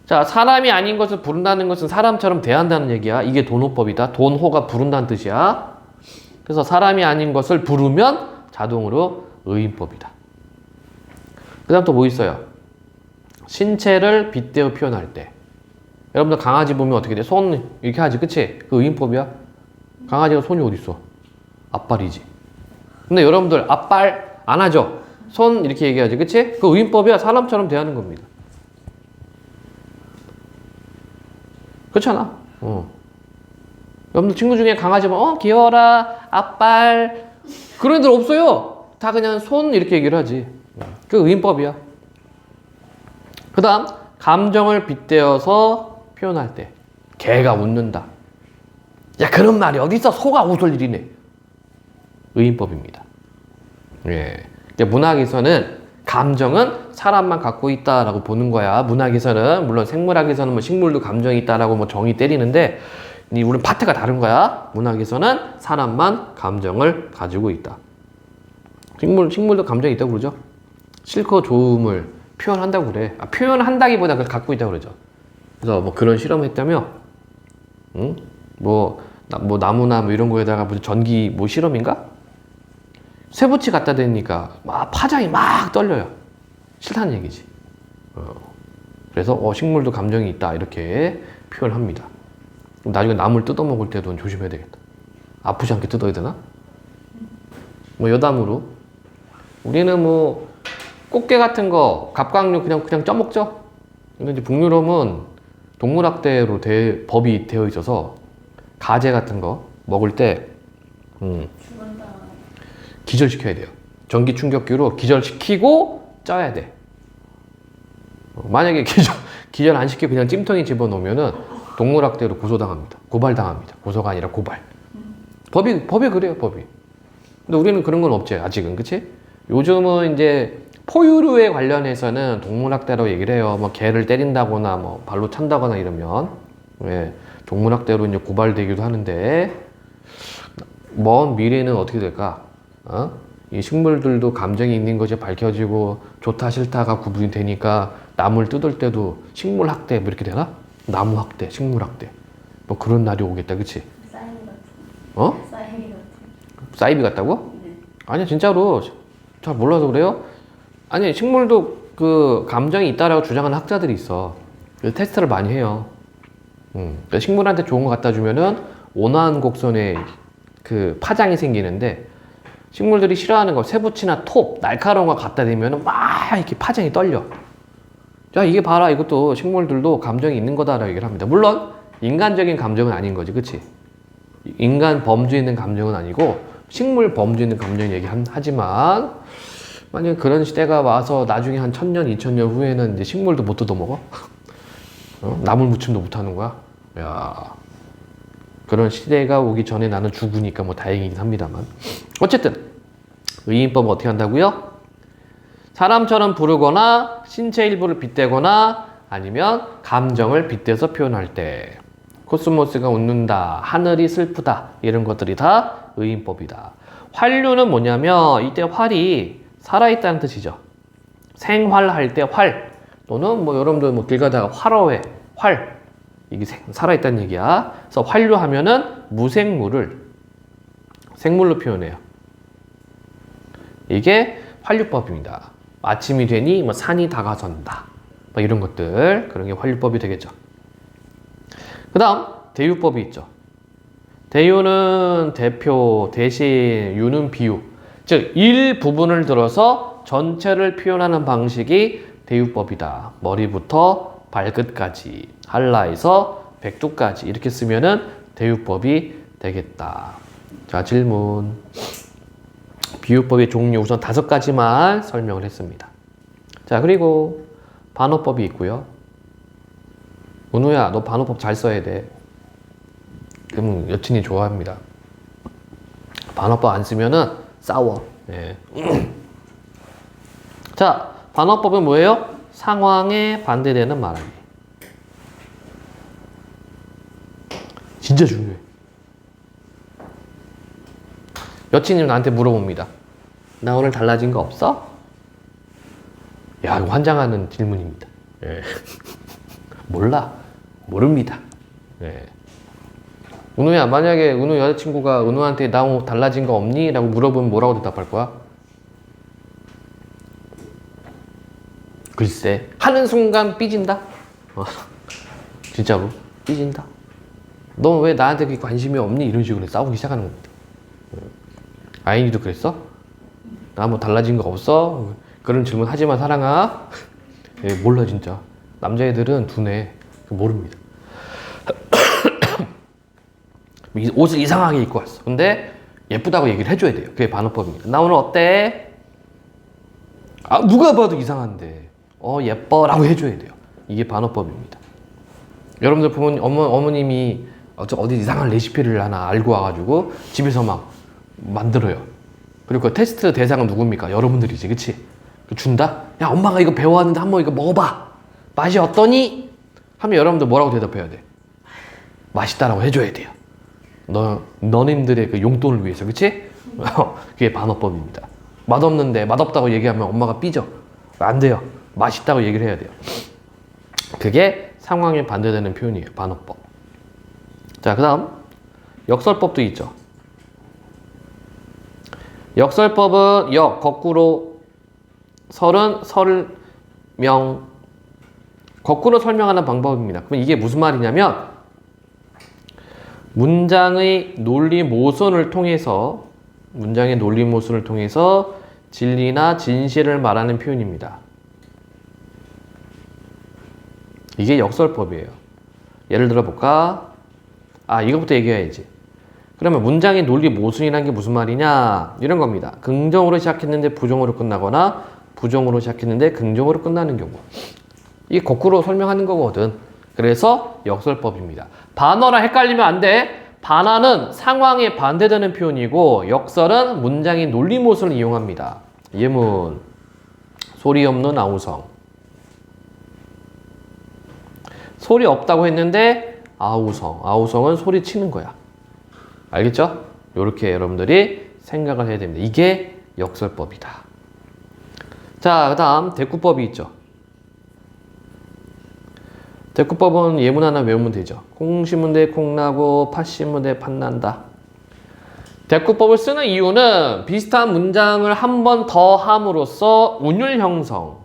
자, 사람이 아닌 것을 부른다는 것은 사람처럼 대한다는 얘기야. 이게 돈호법이다. 돈호가 부른다는 뜻이야. 그래서 사람이 아닌 것을 부르면 자동으로 의인법이다. 그 다음 또 뭐 있어요? 신체를 빗대어 표현할 때. 여러분들 강아지 보면 어떻게 돼? 손 이렇게 하지, 그치? 그 의인법이야. 강아지가 손이 어디 있어? 앞발이지. 근데 여러분들 앞발 안 하죠? 손 이렇게 얘기하지, 그치? 그 의인법이야. 사람처럼 대하는 겁니다. 그렇잖아. 여러분들 친구 중에 강아지 보면 귀여워라, 앞발 그런 애들 없어요. 다 그냥 손 이렇게 얘기를 하지. 그 의인법이야. 그 다음 감정을 빗대어서 표현할 때. 개가 웃는다. 야, 그런 말이 어딨어? 소가 웃을 일이네. 의인법입니다. 예. 문학에서는 감정은 사람만 갖고 있다라고 보는 거야. 문학에서는, 물론 생물학에서는 뭐 식물도 감정이 있다라고 뭐 정의 때리는데, 우리는 파트가 다른 거야. 문학에서는 사람만 감정을 가지고 있다. 식물도 감정이 있다고 그러죠. 싫고 좋음을 표현한다고 그래. 표현한다기보다 그걸 갖고 있다고 그러죠. 그래서 뭐 그런 실험을 했다며, 응? 뭐 나무나 뭐 이런 거에다가 무슨 전기 뭐 실험인가? 쇠붙이 갖다 대니까 막 파장이 막 떨려요. 싫다는 얘기지. 그래서 식물도 감정이 있다 이렇게 표현합니다. 나중에 나무를 뜯어 먹을 때도 조심해야 되겠다. 아프지 않게 뜯어야 되나? 뭐 여담으로 우리는 뭐 꽃게 같은 거 갑각류 그냥 쪄먹죠. 근데 이제 북유럽은 동물학대로 법이 되어 있어서 가재 같은 거 먹을 때 죽은다. 기절시켜야 돼요. 전기 충격기로 기절시키고 쪄야 돼. 만약에 기절 안 시키고 그냥 찜통에 집어넣으면은 동물학대로 고소당합니다. 고발당합니다. 고소가 아니라 고발. 법이 그래요, 법이. 근데 우리는 그런 건 없지, 아직은. 그치? 요즘은 이제 포유류에 관련해서는 동물학대로 얘기를 해요. 뭐 개를 때린다거나 뭐 발로 찬다거나 이러면 동물학대로 이제 고발되기도 하는데 먼 미래는 어떻게 될까? 이 식물들도 감정이 있는 것이 밝혀지고 좋다 싫다가 구분이 되니까 나무를 뜯을 때도 식물학대 뭐 이렇게 되나? 나무학대, 식물학대 뭐 그런 날이 오겠다, 그치? 사이비 같은. 사이비 같은. 사이비 같다고? 네. 아니야, 진짜로 잘 몰라서 그래요? 아니, 식물도 그 감정이 있다라고 주장하는 학자들이 있어. 그래서 테스트를 많이 해요. 그러니까 식물한테 좋은 거 갖다 주면은 온화한 곡선에 그 파장이 생기는데 식물들이 싫어하는 거 쇠붙이나 톱, 날카로운 거 갖다 대면은 막 이렇게 파장이 떨려. 자, 이게 봐라. 이것도 식물들도 감정이 있는 거다라고 얘기를 합니다. 물론 인간적인 감정은 아닌 거지, 그치? 인간 범주에 있는 감정은 아니고 식물 범주에 있는 감정 얘기하지만 만약에 그런 시대가 와서 나중에 한 1000년, 2000년 후에는 이제 식물도 못 뜯어먹어? 나물 무침도 못 하는 거야? 야, 그런 시대가 오기 전에 나는 죽으니까 뭐 다행이긴 합니다만. 어쨌든, 의인법은 어떻게 한다고요? 사람처럼 부르거나 신체 일부를 빗대거나 아니면 감정을 빗대서 표현할 때. 코스모스가 웃는다, 하늘이 슬프다, 이런 것들이 다 의인법이다. 활류는 뭐냐면, 이때 활이 살아있다는 뜻이죠. 생활할 때 활, 또는 뭐 여러분들 뭐 길 가다가 활어회, 활, 이게 살아있다는 얘기야. 그래서 활류하면은 무생물을 생물로 표현해요. 이게 활류법입니다. 아침이 되니 뭐 산이 다가선다, 뭐 이런 것들, 그런 게 활류법이 되겠죠. 그 다음 대유법이 있죠. 대유는 대표, 대신, 유는 비유. 즉 일부분을 들어서 전체를 표현하는 방식이 대유법이다. 머리부터 발끝까지, 한라에서 백두까지 이렇게 쓰면은 대유법이 되겠다. 자, 질문. 비유법의 종류 우선 5가지만 설명을 했습니다. 자, 그리고 반어법이 있고요. 은우야, 너 반어법 잘 써야 돼. 그럼 여친이 좋아합니다. 반어법 안 쓰면은 싸워. 네. 자, 반어법은 뭐예요? 상황에 반대되는 말하기. 진짜 중요해. 여친이 나한테 물어봅니다. 나 오늘 달라진 거 없어? 야, 이거 환장하는 질문입니다. 예. 몰라. 모릅니다. 예. 은우야, 만약에 은우 여자친구가 은우한테 나 오늘 달라진 거 없니? 라고 물어보면 뭐라고 대답할 거야? 글쎄, 하는 순간 삐진다? 진짜로 삐진다? 너 왜 나한테 그렇게 관심이 없니? 이런 식으로 싸우기 시작하는 겁니다. 아인이도 그랬어? 나 뭐 달라진 거 없어? 그런 질문 하지마, 사랑아. 예, 몰라 진짜. 남자애들은 두뇌 모릅니다. 옷을 이상하게 입고 왔어. 근데 예쁘다고 얘기를 해줘야 돼요. 그게 반어법입니다. 나 오늘 어때? 아, 누가 봐도 이상한데 예뻐라고 해줘야 돼요. 이게 반어법입니다. 여러분들 부모님, 어머님이 어디 이상한 레시피를 하나 알고 와가지고 집에서 막 만들어요. 그리고 그 테스트 대상은 누굽니까? 여러분들이지, 그치? 준다? 야, 엄마가 이거 배워왔는데 한번 이거 먹어봐. 맛이 어떠니? 하면 여러분들 뭐라고 대답해야 돼? 맛있다라고 해줘야 돼요. 너님들의 그 용돈을 위해서, 그치? 그게 반어법입니다. 맛없는데 맛없다고 얘기하면 엄마가 삐져. 안 돼요. 맛있다고 얘기를 해야 돼요. 그게 상황에 반대되는 표현이에요. 반어법. 자, 그 다음 역설법도 있죠. 역설법은 거꾸로, 설은 설명, 거꾸로 설명하는 방법입니다. 그럼 이게 무슨 말이냐면 문장의 논리 모순을 통해서 진리나 진실을 말하는 표현입니다. 이게 역설법이에요. 예를 들어 볼까? 이거부터 얘기해야지. 그러면 문장의 논리 모순이라는 게 무슨 말이냐? 이런 겁니다. 긍정으로 시작했는데 부정으로 끝나거나 부정으로 시작했는데 긍정으로 끝나는 경우. 이게 거꾸로 설명하는 거거든. 그래서 역설법입니다. 반어랑 헷갈리면 안 돼. 반어는 상황에 반대되는 표현이고 역설은 문장의 논리 모순을 이용합니다. 예문, 소리 없는 아우성. 소리 없다고 했는데 아우성. 아우성은 소리 치는 거야. 알겠죠? 이렇게 여러분들이 생각을 해야 됩니다. 이게 역설법이다. 자, 그 다음 대꾸법이 있죠. 대꾸법은 예문 하나 외우면 되죠. 콩 심은 데 콩나고 팥 심은 데 팥난다. 대꾸법을 쓰는 이유는 비슷한 문장을 한 번 더 함으로써 운율 형성,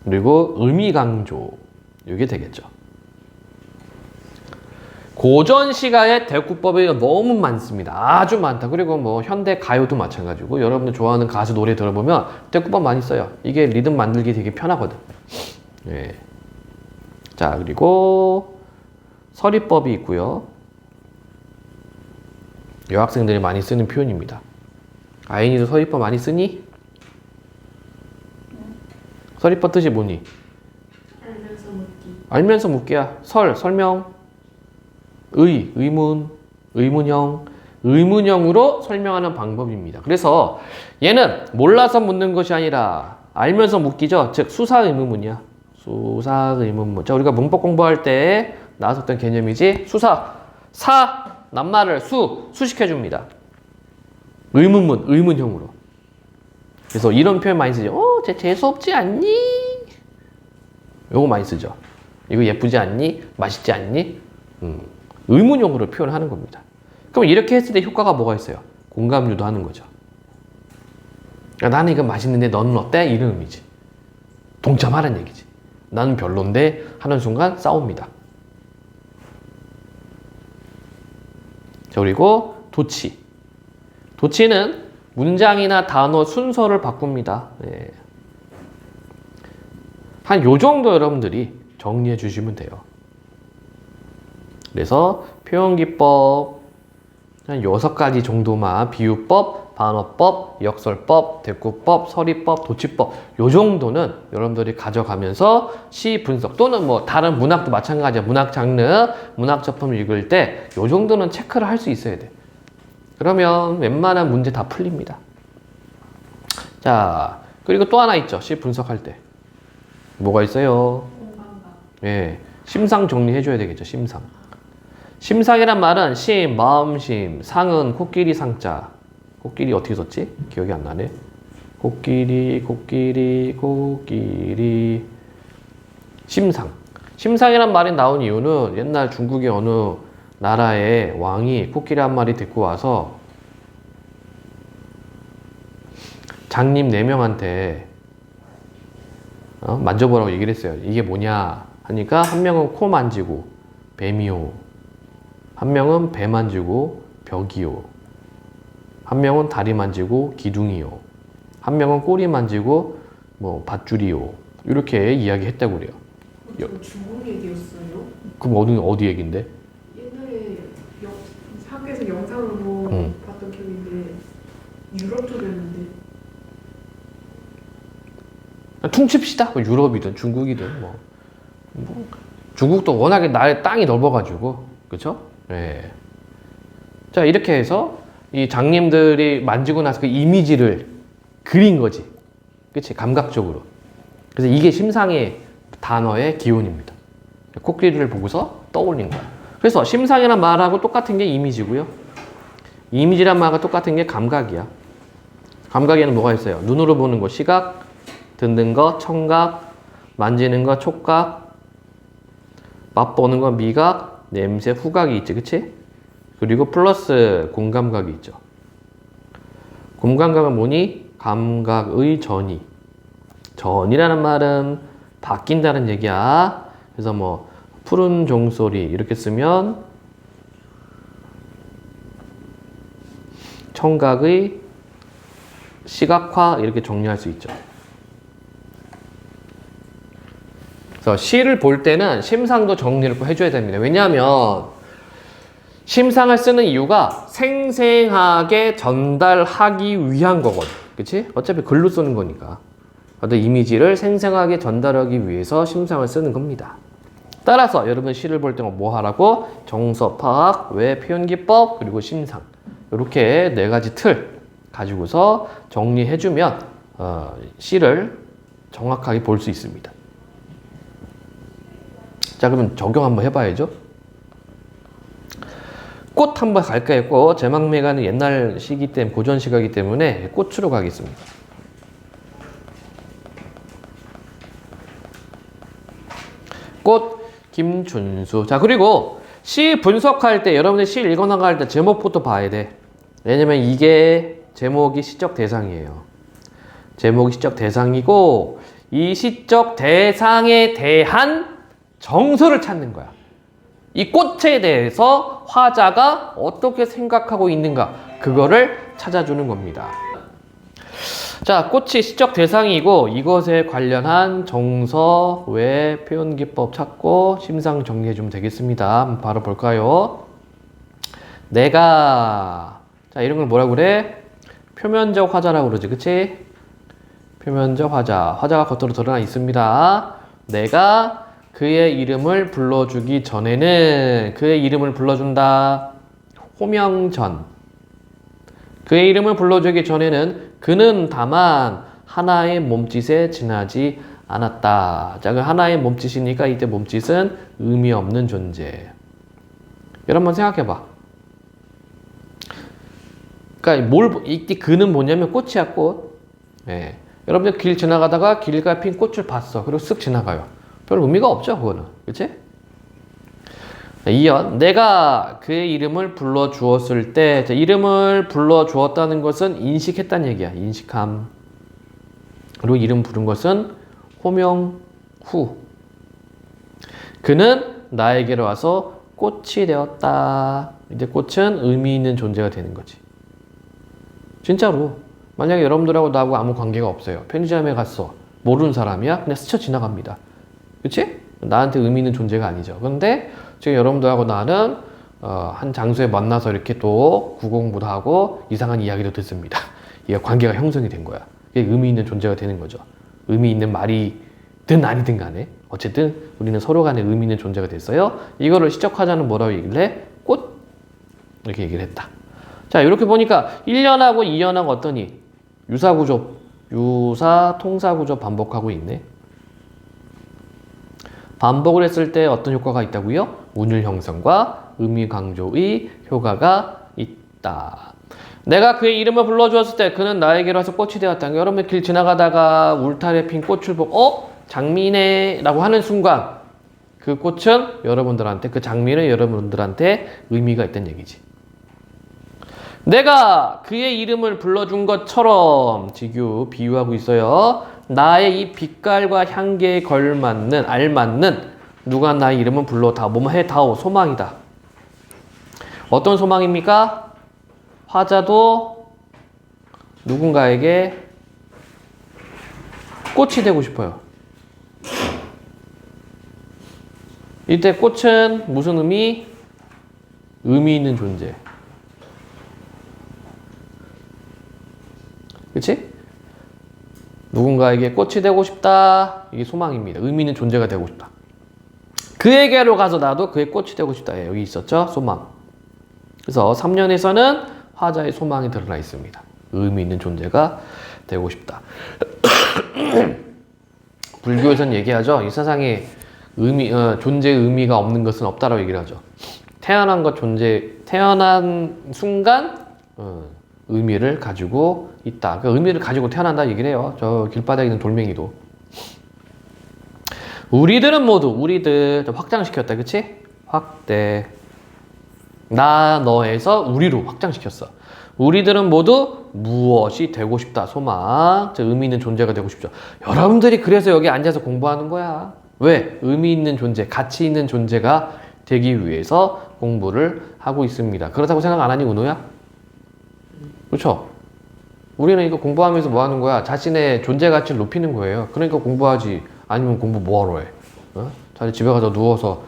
그리고 의미 강조, 이게 되겠죠. 고전 시가의 대꾸법이 너무 많습니다. 아주 많다. 그리고 뭐 현대 가요도 마찬가지고 여러분들 좋아하는 가수 노래 들어보면 대꾸법 많이 써요. 이게 리듬 만들기 되게 편하거든. 예. 자, 그리고 서리법이 있고요. 여학생들이 많이 쓰는 표현입니다. 아인이도 서리법 많이 쓰니? 서리법 뜻이 뭐니? 알면서 묻기. 알면서 묻기야. 설명, 의문, 의문형, 의문형으로 설명하는 방법입니다. 그래서 얘는 몰라서 묻는 것이 아니라 알면서 묻기죠. 즉 수사의문문이야. 수사의문문. 자, 우리가 문법 공부할 때 나왔었던 개념이지. 낱말을 수식해줍니다. 의문문, 의문형으로. 그래서 이런 표현 많이 쓰죠. 쟤 재수없지 않니? 요거 많이 쓰죠. 이거 예쁘지 않니? 맛있지 않니? 의문형으로 표현하는 겁니다. 그럼 이렇게 했을 때 효과가 뭐가 있어요? 공감 유도하는 거죠. 나는 이거 맛있는데 너는 어때? 이런 의미지. 동참하라는 얘기지. 나는 별론데 하는 순간 싸웁니다. 자, 그리고 도치. 도치는 문장이나 단어 순서를 바꿉니다. 네. 한 요 정도 여러분들이 정리해 주시면 돼요. 그래서 표현기법 한 6가지 정도만, 비유법, 반어법, 역설법, 대꾸법, 서리법, 도치법, 요 정도는 여러분들이 가져가면서 시 분석 또는 뭐 다른 문학도 마찬가지야. 문학 장르, 문학 작품을 읽을 때 요 정도는 체크를 할 수 있어야 돼. 그러면 웬만한 문제 다 풀립니다. 자, 그리고 또 하나 있죠. 시 분석할 때 뭐가 있어요? 공감각. 예, 심상 정리해줘야 되겠죠. 심상. 심상이란 말은 심, 마음심, 상은 코끼리 상자. 코끼리 어떻게 썼지? 기억이 안 나네. 코끼리. 심상. 심상이란 말이 나온 이유는 옛날 중국의 어느 나라의 왕이 코끼리 한 마리 데리고 와서 장님 4명한테 만져보라고 얘기를 했어요. 이게 뭐냐 하니까 한 명은 코 만지고 뱀이요, 한 명은 배 만지고 벽이요, 한 명은 다리 만지고 기둥이요, 한 명은 꼬리 만지고 뭐 밧줄이요, 이렇게 이야기했다고 그래요. 저 중국 얘기였어요. 그럼 어디 얘긴데? 옛날에 학교에서 영상으로 봤던 기억인데 유럽 쪽이었는데. 퉁칩시다. 뭐 유럽이든 중국이든 뭐 중국도 워낙에 땅이 넓어가지고 그렇죠? 예. 자, 이렇게 해서 이 장님들이 만지고 나서 그 이미지를 그린 거지. 그치? 감각적으로. 그래서 이게 심상의 단어의 기운입니다. 코끼리를 보고서 떠올린 거야. 그래서 심상이란 말하고 똑같은 게 이미지고요. 이미지란 말과 똑같은 게 감각이야. 감각에는 뭐가 있어요? 눈으로 보는 거 시각, 듣는 거 청각, 만지는 거 촉각, 맛보는 거 미각, 냄새 후각이 있지, 그치? 그리고 플러스 공감각이 있죠. 공감각은 뭐니? 감각의 전이. 전이라는 말은 바뀐다는 얘기야. 그래서 뭐 푸른 종소리 이렇게 쓰면 청각의 시각화 이렇게 정리할 수 있죠. 그래서 시를 볼 때는 심상도 정리를 꼭 해줘야 됩니다. 왜냐하면 심상을 쓰는 이유가 생생하게 전달하기 위한 거거든. 그치? 어차피 글로 쓰는 거니까. 어떤 이미지를 생생하게 전달하기 위해서 심상을 쓰는 겁니다. 따라서 여러분 시를 볼 때 뭐 하라고? 정서, 파악, 외, 표현기법, 그리고 심상. 이렇게 네 가지 틀 가지고서 정리해주면 시를 정확하게 볼 수 있습니다. 자, 그러면 적용 한번 해봐야죠. 꽃 한번 갈까요? 꽃. 제망매가는 옛날 시기 때문에 고전 시가이기 때문에 꽃으로 가겠습니다. 꽃 김준수. 자, 그리고 시 분석할 때 여러분들 시 읽어나갈 때 제목부터 봐야 돼. 왜냐면 이게 제목이 시적 대상이에요. 제목이 시적 대상이고 이 시적 대상에 대한 정서를 찾는 거야. 이 꽃에 대해서 화자가 어떻게 생각하고 있는가 그거를 찾아주는 겁니다. 자, 꽃이 시적 대상이고 이것에 관련한 정서, 외, 표현기법 찾고 심상 정리해주면 되겠습니다. 한번 바로 볼까요? 내가 자, 이런 걸 뭐라고 그래? 표면적 화자라고 그러지, 그치? 표면적 화자. 화자가 겉으로 드러나 있습니다. 내가 그의 이름을 불러주기 전에는 그의 이름을 불러준다. 호명전. 그의 이름을 불러주기 전에는 그는 다만 하나의 몸짓에 지나지 않았다. 자, 그 하나의 몸짓이니까 이때 몸짓은 의미 없는 존재. 여러분 생각해봐. 그러니까 이때 그는 뭐냐면 꽃이야, 꽃. 예. 여러분들 길 지나가다가 길가에 핀 꽃을 봤어. 그리고 쓱 지나가요. 별 의미가 없죠, 그거는. 그치? 이어 내가 그의 이름을 불러주었을 때, 자, 이름을 불러주었다는 것은 인식했다는 얘기야. 인식함. 그리고 이름 부른 것은 호명 후. 그는 나에게로 와서 꽃이 되었다. 이제 꽃은 의미 있는 존재가 되는 거지. 진짜로. 만약에 여러분들하고 나하고 아무 관계가 없어요. 편의점에 갔어. 모르는 사람이야. 그냥 스쳐 지나갑니다. 그치? 나한테 의미 있는 존재가 아니죠. 근데 지금 여러분들하고 나는 한 장소에 만나서 이렇게 또 구공부도 하고 이상한 이야기도 듣습니다. 이게 관계가 형성이 된 거야. 이게 의미 있는 존재가 되는 거죠. 의미 있는 말이든 아니든 간에 어쨌든 우리는 서로 간에 의미 있는 존재가 됐어요. 이거를 시적화자는 뭐라고 얘기를 해? 꽃? 이렇게 얘기를 했다. 자, 이렇게 보니까 1년하고 2년하고 어떠니? 유사구조, 유사 통사구조 반복하고 있네. 반복을 했을 때 어떤 효과가 있다고요? 운율 형성과 의미 강조의 효과가 있다. 내가 그의 이름을 불러주었을 때 그는 나에게로 와서 꽃이 되었다. 여러분 길 지나가다가 울타리에 핀 꽃을 보고 장미네 라고 하는 순간 그 꽃은 여러분들한테, 그 장미는 여러분들한테 의미가 있다는 얘기지. 내가 그의 이름을 불러준 것처럼 지규 비유하고 있어요. 나의 이 빛깔과 향기에 걸맞는, 알맞는 누가 나의 이름을 불러다, 뭐뭐 해다오, 소망이다. 어떤 소망입니까? 화자도 누군가에게 꽃이 되고 싶어요. 이때 꽃은 무슨 의미? 의미 있는 존재. 그치? 누군가에게 꽃이 되고 싶다. 이게 소망입니다. 의미 있는 존재가 되고 싶다. 그에게로 가서 나도 그의 꽃이 되고 싶다. 여기 있었죠? 소망. 그래서 3년에서는 화자의 소망이 드러나 있습니다. 의미 있는 존재가 되고 싶다. 불교에서는 얘기하죠. 이 세상에 존재의 의미가 없는 것은 없다라고 얘기를 하죠. 태어난 순간 의미를 가지고 있다. 그 의미를 가지고 태어난다 얘기를 해요. 저 길바닥에 있는 돌멩이도. 우리들 좀 확장시켰다. 그치? 확대. 나 너에서 우리로 확장시켰어. 우리들은 모두 무엇이 되고 싶다. 소망. 의미 있는 존재가 되고 싶죠. 여러분들이 그래서 여기 앉아서 공부하는 거야. 왜? 의미 있는 존재, 가치 있는 존재가 되기 위해서 공부를 하고 있습니다. 그렇다고 생각 안 하니, 은호야? 그렇죠? 우리는 이거 공부하면서 뭐 하는 거야? 자신의 존재 가치를 높이는 거예요. 그러니까 공부하지. 아니면 공부 뭐하러 해? 자기 집에 가서 누워서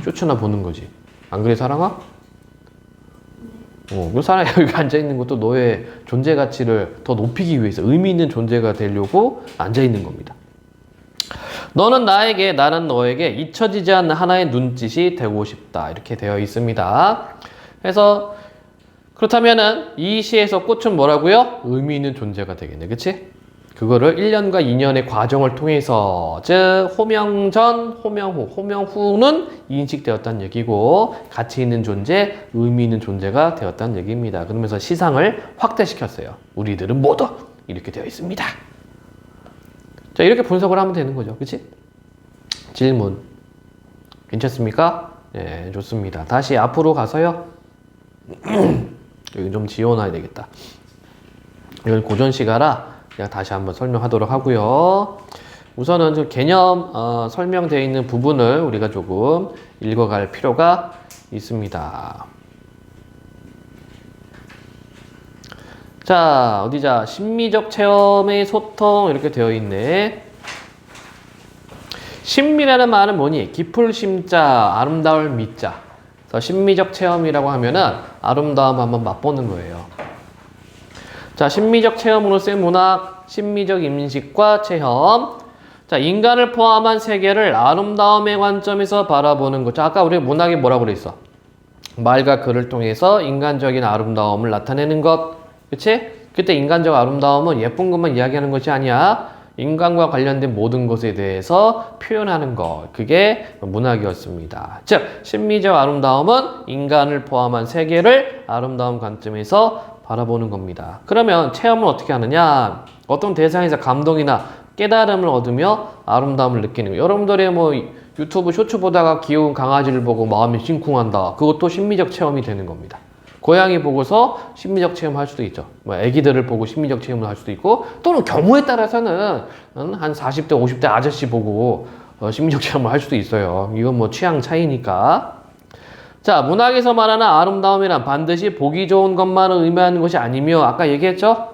쇼츠나 보는 거지. 안 그래, 사랑아? 그 사람이 여기 앉아있는 것도 너의 존재 가치를 더 높이기 위해서 의미 있는 존재가 되려고 앉아있는 겁니다. 너는 나에게, 나는 너에게 잊혀지지 않는 하나의 눈짓이 되고 싶다. 이렇게 되어 있습니다. 그래서 그렇다면은 이 시에서 꽃은 뭐라고요? 의미 있는 존재가 되겠네. 그치? 그거를 1년과 2년의 과정을 통해서, 즉 호명 전, 호명 후, 호명 후는 인식되었다는 얘기고 가치 있는 존재, 의미 있는 존재가 되었다는 얘기입니다. 그러면서 시상을 확대시켰어요. 우리들은 모두 이렇게 되어 있습니다. 자, 이렇게 분석을 하면 되는 거죠. 그치? 질문 괜찮습니까? 네, 좋습니다. 다시 앞으로 가서요. 여기 좀 지워놔야 되겠다. 이건 고전 시가라 제가 다시 한번 설명하도록 하고요. 우선은 좀 개념 설명되어 있는 부분을 우리가 조금 읽어갈 필요가 있습니다. 자, 어디자? 심미적 체험의 소통 이렇게 되어 있네. 심미라는 말은 뭐니? 깊을 심자, 아름다울 미자. 그래서 심미적 체험이라고 하면은 아름다움 한번 맛보는 거예요. 자, 심미적 체험으로서의 문학, 심미적 인식과 체험. 자, 인간을 포함한 세계를 아름다움의 관점에서 바라보는 것. 자, 아까 우리 문학이 뭐라고 그랬어? 말과 글을 통해서 인간적인 아름다움을 나타내는 것. 그치? 그때 인간적 아름다움은 예쁜 것만 이야기하는 것이 아니야. 인간과 관련된 모든 것에 대해서 표현하는 것. 그게 문학이었습니다. 즉, 심미적 아름다움은 인간을 포함한 세계를 아름다운 관점에서 바라보는 겁니다. 그러면 체험을 어떻게 하느냐? 어떤 대상에서 감동이나 깨달음을 얻으며 아름다움을 느끼는 거예요. 여러분들의 뭐 유튜브 쇼츠 보다가 귀여운 강아지를 보고 마음이 심쿵한다. 그것도 심미적 체험이 되는 겁니다. 고양이 보고서 심미적 체험을 할 수도 있죠. 뭐 애기들을 보고 심미적 체험을 할 수도 있고, 또는 경우에 따라서는 한 40대, 50대 아저씨 보고 심미적 체험을 할 수도 있어요. 이건 뭐 취향 차이니까. 자, 문학에서 말하는 아름다움이란 반드시 보기 좋은 것만을 의미하는 것이 아니며, 아까 얘기했죠?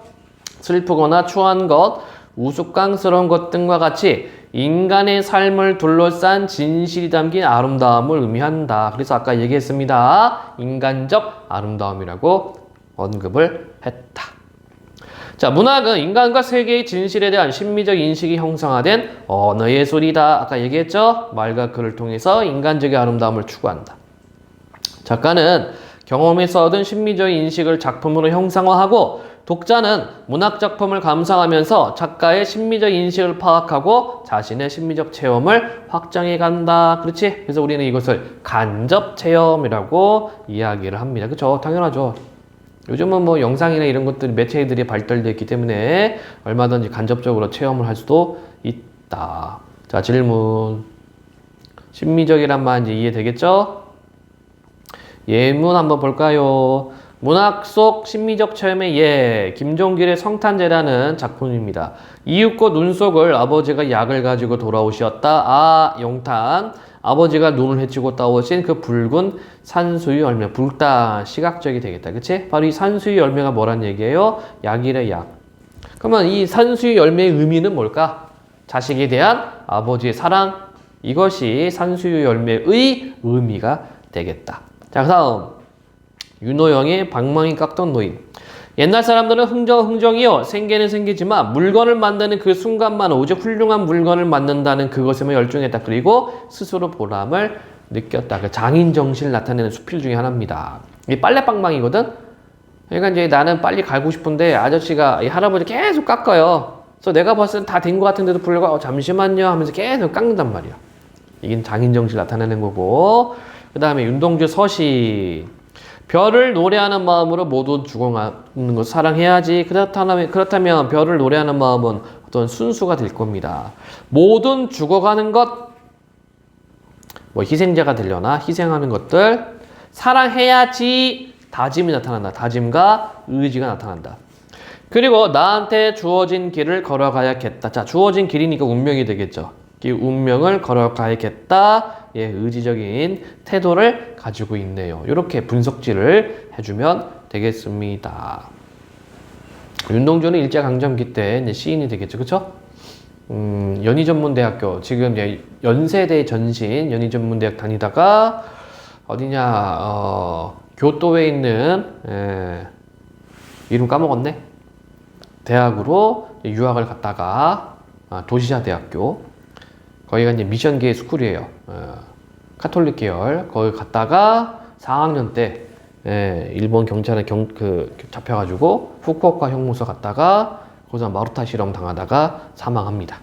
슬프거나 추한 것, 우스꽝스러운 것 등과 같이 인간의 삶을 둘러싼 진실이 담긴 아름다움을 의미한다. 그래서 아까 얘기했습니다. 인간적 아름다움이라고 언급을 했다. 자, 문학은 인간과 세계의 진실에 대한 심미적 인식이 형성화된 언어 예술이다. 아까 얘기했죠? 말과 글을 통해서 인간적인 아름다움을 추구한다. 작가는 경험에서 얻은 심미적 인식을 작품으로 형상화하고, 독자는 문학작품을 감상하면서 작가의 심미적 인식을 파악하고 자신의 심미적 체험을 확장해 간다. 그렇지? 그래서 우리는 이것을 간접 체험이라고 이야기를 합니다. 그렇죠? 당연하죠. 요즘은 뭐 영상이나 이런 것들이 매체들이 발달되어 있기 때문에 얼마든지 간접적으로 체험을 할 수도 있다. 자, 질문. 심미적이란 말 이제 이해되겠죠? 예문 한번 볼까요? 문학 속 심미적 체험의 예, 김종길의 성탄제라는 작품입니다. 이윽고 눈 속을 아버지가 약을 가지고 돌아오셨다. 아, 영탄. 아버지가 눈을 헤치고 따오신 그 붉은 산수유 열매. 붉다. 시각적이 되겠다. 그치? 바로 이 산수유 열매가 뭐란 얘기예요? 약이래, 약. 그러면 이 산수유 열매의 의미는 뭘까? 자식에 대한 아버지의 사랑. 이것이 산수유 열매의 의미가 되겠다. 자, 다음. 윤호영의 방망이 깎던 노인. 옛날 사람들은 흥정이요. 생계는 생기지만 물건을 만드는 그 순간만 오직 훌륭한 물건을 만든다는 그것에만 열중했다. 그리고 스스로 보람을 느꼈다. 그 장인 정신을 나타내는 수필 중에 하나입니다. 이 빨래 방망이거든. 그러니까 이제 나는 빨리 갈고 싶은데 아저씨가 이 할아버지 계속 깎아요. 그래서 내가 봤을 때 다 된 것 같은데도 불구하고 잠시만요 하면서 계속 깎는단 말이야. 이게 장인정신을 나타내는 거고. 그 다음에 윤동주 서시. 별을 노래하는 마음으로 모두 죽어가는 것 사랑해야지. 그렇다면 별을 노래하는 마음은 어떤 순수가 될 겁니다. 모든 죽어가는 것, 뭐 희생자가 되려나 희생하는 것들 사랑해야지. 다짐이 나타난다. 다짐과 의지가 나타난다. 그리고 나한테 주어진 길을 걸어가야겠다. 자, 주어진 길이니까 운명이 되겠죠. 이 운명을 걸어가야겠다. 예, 의지적인 태도를 가지고 있네요. 이렇게 분석지를 해주면 되겠습니다. 윤동주는 일제강점기 때 이제 시인이 되겠죠. 그쵸? 연희전문대학교, 지금 이제 연세대 전신 연희전문대학 다니다가 어디냐, 교토에 있는, 이름 까먹었네? 대학으로 유학을 갔다가, 도시자대학교, 거기가 이제 미션계 스쿨이에요. 카톨릭 계열. 거기 갔다가 4학년 때, 일본 경찰에 잡혀가지고, 후쿠오카 형무소 갔다가, 거기서 마루타 실험 당하다가 사망합니다.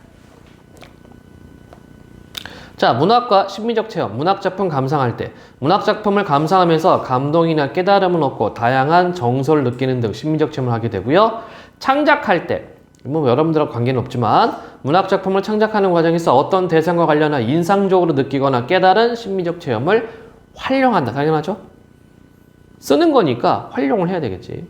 자, 문학과 심미적 체험, 문학작품 감상할 때 문학작품을 감상하면서 감동이나 깨달음을 얻고 다양한 정서를 느끼는 등 심미적 체험을 하게 되고요. 창작할 때, 뭐 여러분들하고 관계는 없지만 문학작품을 창작하는 과정에서 어떤 대상과 관련한 인상적으로 느끼거나 깨달은 심미적 체험을 활용한다. 당연하죠? 쓰는 거니까 활용을 해야 되겠지.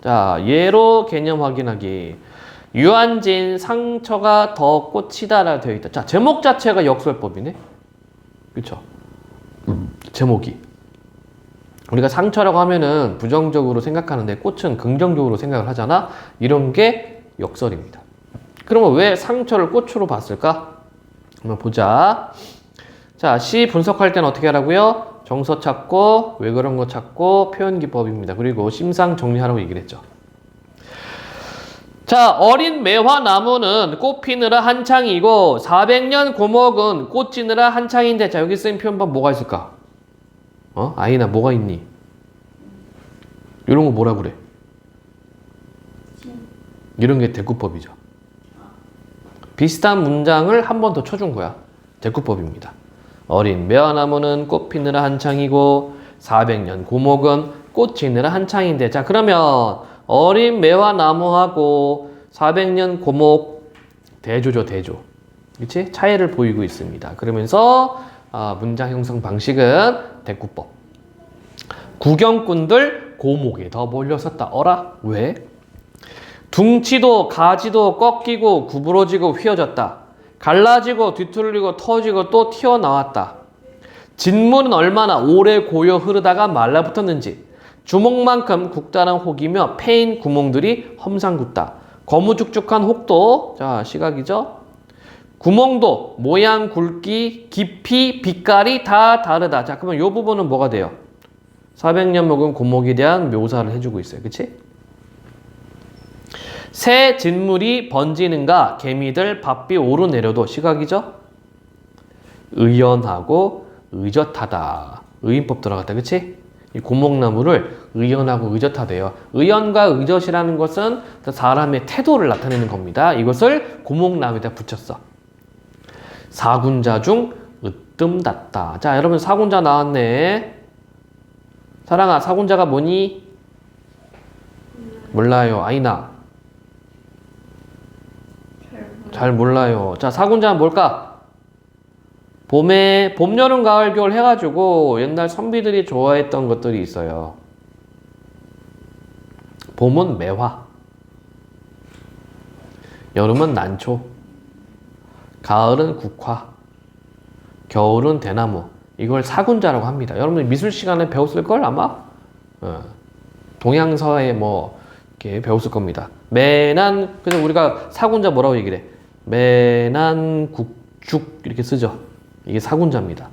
자, 예로 개념 확인하기. 유한진 상처가 더 꽃이다라 되어 있다. 자, 제목 자체가 역설법이네. 그쵸? 제목이. 우리가 상처라고 하면은 부정적으로 생각하는데 꽃은 긍정적으로 생각을 하잖아. 이런 게 역설입니다. 그러면 왜 상처를 꽃으로 봤을까? 한번 보자. 자, 시 분석할 때는 어떻게 하라고요? 정서 찾고, 왜 그런 거 찾고, 표현 기법입니다. 그리고 심상 정리하라고 얘기를 했죠. 자, 어린 매화나무는 꽃 피느라 한창이고 400년 고목은 꽃 지느라 한창인데, 자, 여기 쓰인 표현법 뭐가 있을까? 아이나 뭐가 있니? 이런 거 뭐라 그래? 이런 게 대꾸법이죠. 비슷한 문장을 한 번 더 쳐준 거야. 대꾸법입니다. 어린 매화나무는 꽃 피느라 한창이고 400년 고목은 꽃 지느라 한창인데, 자, 그러면 어린 매화나무하고 400년 고목 대조죠, 대조. 그치? 차이를 보이고 있습니다. 그러면서 문장 형성 방식은 대꾸법. 구경꾼들 고목에 더 몰려섰다. 어라? 왜? 둥치도 가지도 꺾이고 구부러지고 휘어졌다. 갈라지고 뒤틀리고 터지고 또 튀어나왔다. 진물은 얼마나 오래 고여 흐르다가 말라붙었는지 주먹만큼 국다란 혹이며 패인 구멍들이 험상궂다. 거무죽죽한 혹도, 자, 시각이죠? 구멍도 모양, 굵기, 깊이, 빛깔이 다 다르다. 자, 그러면 이 부분은 뭐가 돼요? 400년 묵은 고목에 대한 묘사를 해주고 있어요. 그치? 새 진물이 번지는가 개미들 바삐 오르내려도, 시각이죠? 의연하고 의젓하다. 의인법 들어갔다. 그치? 이 고목나무를 의연하고 의젓하대요. 의연과 의젓이라는 것은 사람의 태도를 나타내는 겁니다. 이것을 고목나무에다 붙였어. 사군자 중 으뜸났다. 자, 여러분 사군자 나왔네. 사랑아, 사군자가 뭐니? 몰라요. 아이나. 잘 몰라요. 자, 사군자는 뭘까? 봄, 여름, 가을, 겨울 해가지고 옛날 선비들이 좋아했던 것들이 있어요. 봄은 매화, 여름은 난초, 가을은 국화, 겨울은 대나무. 이걸 사군자라고 합니다. 여러분들 미술 시간에 배웠을걸 아마? 동양서에 뭐 이렇게 배웠을 겁니다. 그래서 우리가 사군자 뭐라고 얘기를 해? 매난국죽 이렇게 쓰죠. 이게 사군자입니다.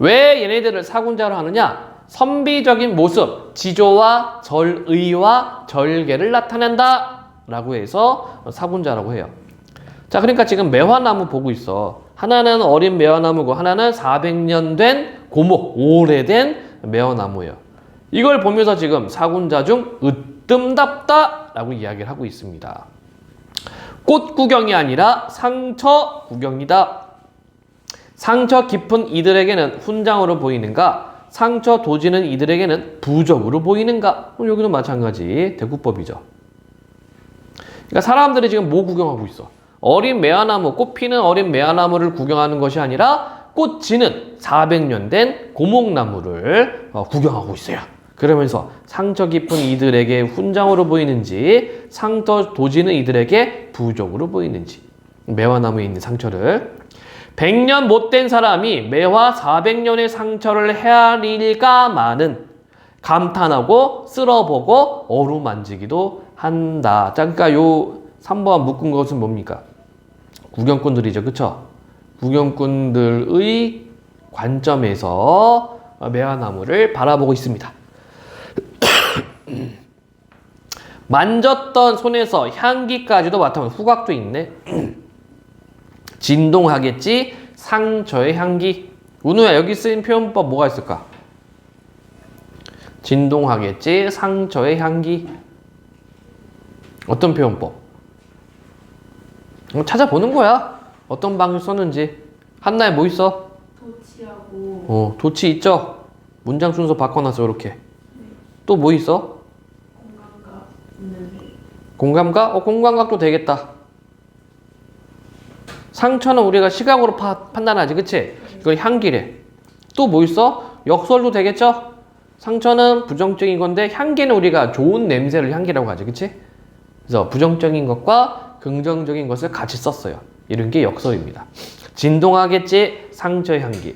왜 얘네들을 사군자로 하느냐? 선비적인 모습, 지조와 절의와 절개를 나타낸다 라고 해서 사군자라고 해요. 자, 그러니까 지금 매화나무 보고 있어. 하나는 어린 매화나무고 하나는 400년 된 고목, 오래된 매화나무예요. 이걸 보면서 지금 사군자 중 으뜸답다 라고 이야기를 하고 있습니다. 꽃 구경이 아니라 상처 구경이다. 상처 깊은 이들에게는 훈장으로 보이는가? 상처 도지는 이들에게는 부적으로 보이는가? 여기도 마찬가지 대구법이죠. 그러니까 사람들이 지금 뭐 구경하고 있어? 어린 매화나무, 꽃 피는 어린 매화나무를 구경하는 것이 아니라 꽃 지는 400년 된 고목나무를 구경하고 있어요. 그러면서 상처 깊은 이들에게 훈장으로 보이는지 상처 도지는 이들에게 부적으로 보이는지 매화나무에 있는 상처를 100년 못된 사람이 매화 400년의 상처를 헤아릴까마는 감탄하고 쓸어보고 어루만지기도 한다. 그러니까 요 3번 묶은 것은 뭡니까? 구경꾼들이죠. 그쵸? 구경꾼들의 관점에서 매화나무를 바라보고 있습니다. 만졌던 손에서 향기까지도 맡으면 후각도 있네. 진동하겠지. 상처의 향기. 은우야, 여기 쓰인 표현법 뭐가 있을까? 진동하겠지. 상처의 향기. 어떤 표현법? 찾아보는 거야. 어떤 방식 썼는지. 한나에 뭐 있어? 도치하고 도치 있죠? 문장 순서 바꿔놨어. 이렇게. 또 뭐 있어? 공감각 있는데 공감각? 공감각도 되겠다. 상처는 우리가 시각으로 판단하지, 그치? 이건 향기래. 또 뭐 있어? 역설도 되겠죠? 상처는 부정적인 건데 향기는 우리가 좋은 냄새를 향기라고 하지, 그치? 그래서 부정적인 것과 긍정적인 것을 같이 썼어요. 이런 게 역설입니다. 진동하겠지? 상처의 향기.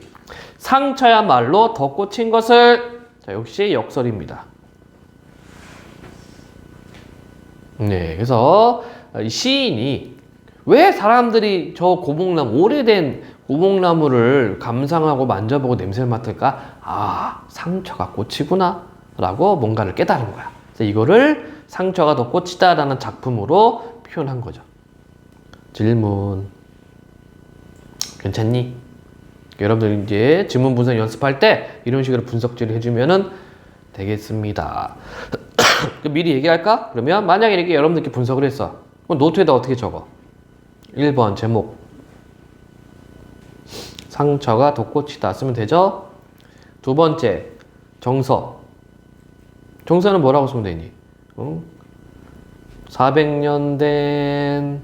상처야말로 더 꽂힌 것을. 자, 역시 역설입니다. 네, 그래서 시인이 왜 사람들이 저 고목나무, 오래된 고목나무를 감상하고 만져보고 냄새를 맡을까? 아, 상처가 꽃이구나 라고 뭔가를 깨달은 거야. 그래서 이거를 상처가 더 꽃이다 라는 작품으로 표현한 거죠. 질문 괜찮니? 여러분들 이제 지문 분석 연습할 때 이런 식으로 분석질을 해주면 되겠습니다. 미리 얘기할까? 그러면 만약에 이렇게 여러분들께 분석을 했어. 그럼 노트에다 어떻게 적어? 1번 제목 상처가 덧꽃이다 쓰면 되죠? 두 번째 정서. 정서는 뭐라고 쓰면 되니? 400년 된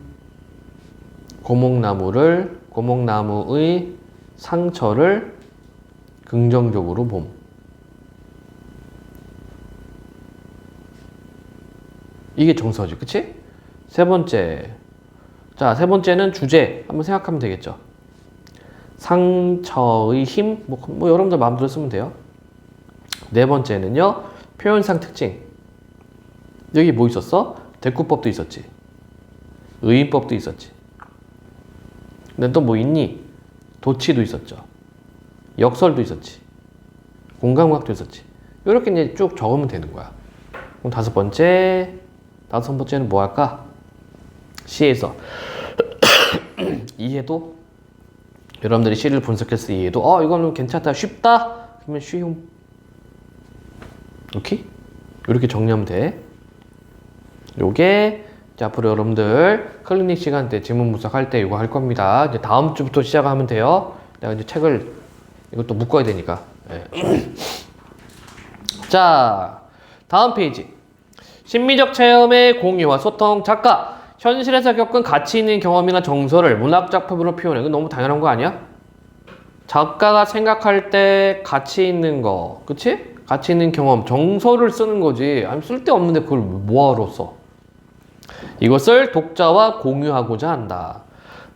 고목나무의 상처를 긍정적으로 봄. 이게 정서지, 그치? 세 번째. 자, 세 번째는 주제. 한번 생각하면 되겠죠. 상처의 힘. 뭐 여러분들 마음대로 쓰면 돼요. 네 번째는요. 표현상 특징. 여기 뭐 있었어? 대꾸법도 있었지. 의인법도 있었지. 근데 또 뭐 있니? 도치도 있었죠. 역설도 있었지. 공감각도 있었지. 이렇게 이제 쭉 적으면 되는 거야. 그럼 다섯 번째는 뭐 할까? 시에서 이해도. 여러분들이 시를 분석했을 때 이해도. 이거는 괜찮다, 쉽다. 그러면 쉬움. 오케이? 이렇게 정리하면 돼. 요게 이제 앞으로 여러분들 클리닉 시간 때 지문 분석할 때 이거 할 겁니다. 이제 다음 주부터 시작하면 돼요. 내가 이제 책을 이것도 묶어야 되니까. 네. 자, 다음 페이지. 심미적 체험의 공유와 소통. 작가 현실에서 겪은 가치 있는 경험이나 정서를 문학 작품으로 표현해. 이거 너무 당연한 거 아니야? 작가가 생각할 때 가치 있는 거, 그치? 가치 있는 경험, 정서를 쓰는 거지. 아니, 쓸데없는데 그걸 뭐하러 써? 이것을 독자와 공유하고자 한다.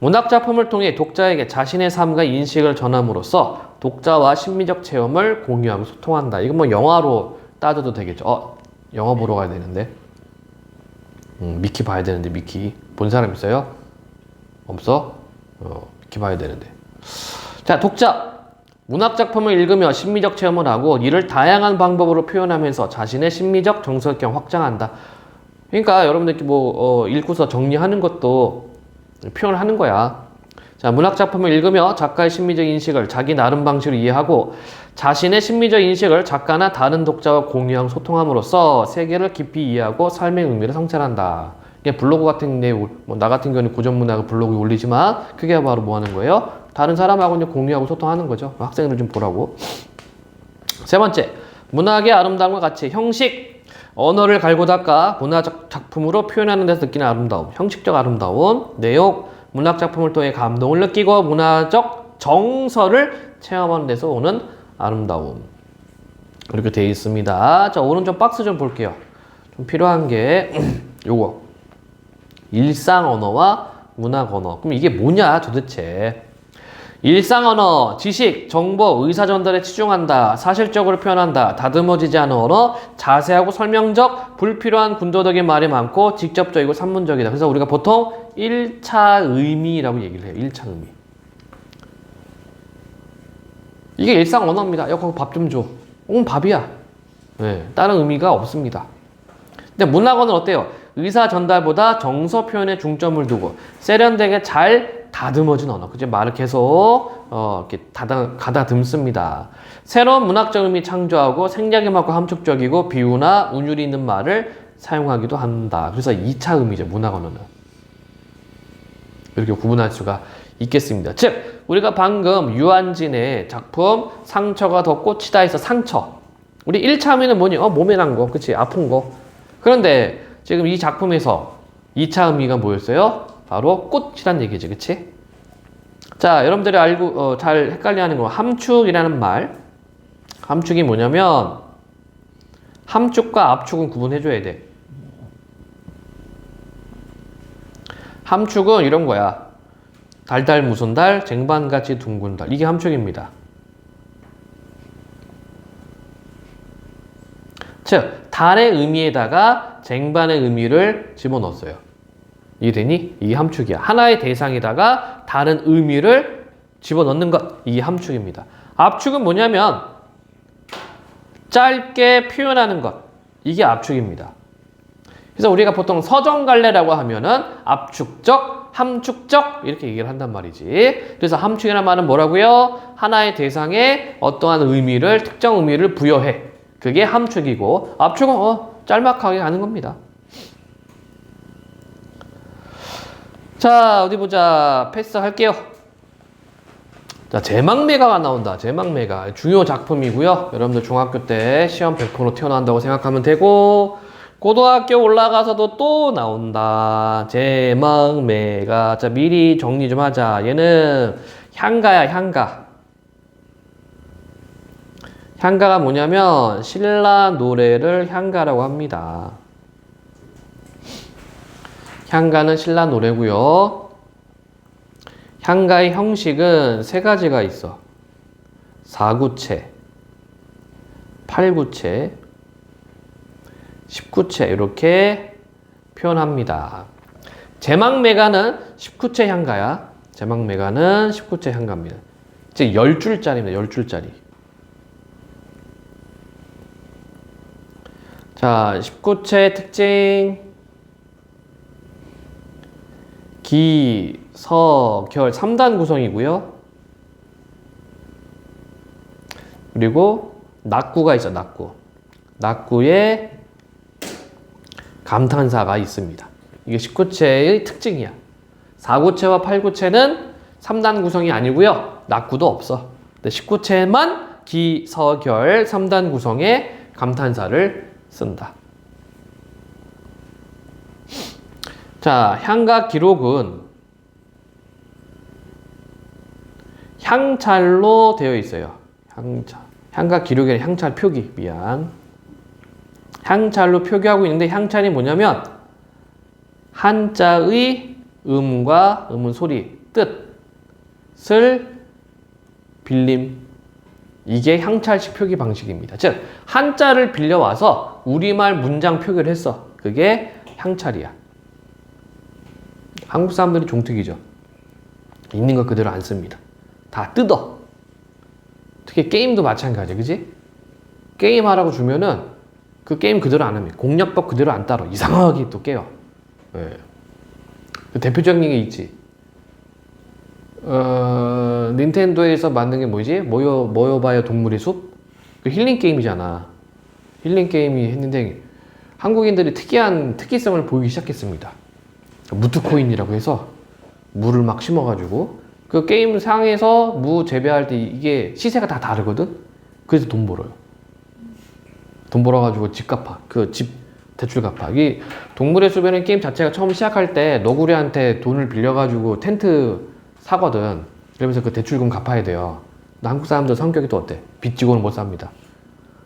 문학 작품을 통해 독자에게 자신의 삶과 인식을 전함으로써 독자와 심미적 체험을 공유하고 소통한다. 이건 뭐 영화로 따져도 되겠죠. 영화 보러 가야 되는데. 미키 봐야 되는데. 미키 본 사람 있어요? 없어? 미키 봐야 되는데. 자, 독자. 문학 작품을 읽으며 심미적 체험을 하고 이를 다양한 방법으로 표현하면서 자신의 심미적 정서경 확장한다. 그러니까 여러분들 읽고서 정리하는 것도 표현을 하는 거야. 자, 문학 작품을 읽으며 작가의 심미적 인식을 자기 나름 방식으로 이해하고 자신의 심미적 인식을 작가나 다른 독자와 공유하고 소통함으로써 세계를 깊이 이해하고 삶의 의미를 성찰한다. 이게 블로그 같은 데, 나 같은 경우는 고전문학을 블로그에 올리지만 그게 바로 뭐 하는 거예요? 다른 사람하고 이제 공유하고 소통하는 거죠. 학생들 좀 보라고. 세 번째, 문학의 아름다움과 같이 형식, 언어를 갈고 닦아 문화적 작품으로 표현하는 데서 느끼는 아름다움, 형식적 아름다움, 내용, 문학 작품을 통해 감동을 느끼고 문화적 정서를 체험하는 데서 오는 아름다움. 이렇게 되어 있습니다. 자, 오른쪽 박스 좀 볼게요. 좀 필요한 게 요거. 일상 언어와 문학 언어. 그럼 이게 뭐냐 도대체? 일상 언어, 지식, 정보, 의사 전달에 치중한다. 사실적으로 표현한다. 다듬어지지 않은 언어, 자세하고 설명적, 불필요한 군더더기 말이 많고 직접적이고 산문적이다. 그래서 우리가 보통 1차 의미라고 얘기를 해요. 1차 의미. 이게 일상 언어입니다. 야, 거기 밥 좀 줘. 밥이야. 네, 다른 의미가 없습니다. 근데 문학 언어는 어때요? 의사 전달보다 정서 표현에 중점을 두고 세련되게 잘 다듬어진 언어. 그죠? 말을 계속 이렇게 가다듬습니다. 새로운 문학적 의미 창조하고 생략이 많고 함축적이고 비유나 운율이 있는 말을 사용하기도 한다. 그래서 2차 의미죠. 문학 언어는. 이렇게 구분할 수가 있겠습니다. 즉 우리가 방금 유한진의 작품 상처가 더 꽃이다 해서 상처. 우리 1차 의미는 뭐니? 몸에 난 거. 그치? 아픈 거. 그런데 지금 이 작품에서 2차 의미가 뭐였어요? 바로 꽃이란 얘기지, 그치? 자, 여러분들이 알고, 잘 헷갈려 하는 거, 함축이라는 말. 함축이 뭐냐면, 함축과 압축은 구분해줘야 돼. 함축은 이런 거야. 달달 무슨 달, 쟁반같이 둥근 달. 이게 함축입니다. 즉, 달의 의미에다가 쟁반의 의미를 집어넣었어요. 이해되니? 이게 함축이야. 하나의 대상에다가 다른 의미를 집어넣는 것. 이게 함축입니다. 압축은 뭐냐면 짧게 표현하는 것. 이게 압축입니다. 그래서 우리가 보통 서정갈래라고 하면은 압축적, 함축적 이렇게 얘기를 한단 말이지. 그래서 함축이라는 말은 뭐라고요? 하나의 대상에 어떠한 의미를, 특정 의미를 부여해. 그게 함축이고 압축은 짤막하게 가는 겁니다. 자, 어디 보자. 패스할게요. 자, 제망매가가 나온다. 제망매가. 중요 작품이고요. 여러분들 중학교 때 시험 100% 튀어나온다고 생각하면 되고 고등학교 올라가서도 또 나온다. 제망매가. 자, 미리 정리 좀 하자. 얘는 향가야, 향가. 향가가 뭐냐면 신라 노래를 향가라고 합니다. 향가는 신라 노래고요. 향가의 형식은 세 가지가 있어. 4구체, 8구체, 10구체 이렇게 표현합니다. 제망매가는 19체 향가야. 제망매가는 19체 향가입니다. 즉 10줄짜리입니다. 10줄짜리. 자, 19체 특징. 기, 서, 결 3단 구성이고요. 그리고 낙구가 있어, 낙구. 낙구에 감탄사가 있습니다. 이게 19체의 특징이야. 4구체와 8구체는 3단 구성이 아니고요. 낙구도 없어. 근데 19체만 기, 서, 결 3단 구성의 감탄사를 쓴다. 자, 향가 기록은 향찰로 되어 있어요. 향가 기록에 향찰 표기. 미안. 향찰로 표기하고 있는데 향찰이 뭐냐면 한자의 음과 음은 소리, 뜻을 빌림. 이게 향찰식 표기 방식입니다. 즉 한자를 빌려와서 우리말 문장 표기를 했어. 그게 향찰이야. 한국 사람들이 종특이죠. 있는 거 그대로 안 씁니다. 다 뜯어. 특히 게임도 마찬가지야. 그지? 게임 하라고 주면은 그 게임 그대로 안 합니다. 공략법 그대로 안 따라. 이상하게 또 깨요. 네. 그 대표적인 게 있지. 닌텐도에서 만든 게 뭐지? 모여봐요 동물의 숲? 그 힐링 게임이잖아. 힐링 게임이 했는데 한국인들이 특이한 특이성을 보이기 시작했습니다. 무트코인이라고 해서 무를 막 심어가지고 그 게임 상에서 무 재배할 때 이게 시세가 다 다르거든? 그래서 돈 벌어요. 돈 벌어가지고 집 갚아. 그 집 대출 갚아. 이 동물의 숲에는 게임 자체가 처음 시작할 때 너구리한테 돈을 빌려가지고 텐트 사거든. 그러면서 그 대출금 갚아야 돼요. 근데 한국 사람들 성격이 또 어때? 빚지고는 못 삽니다.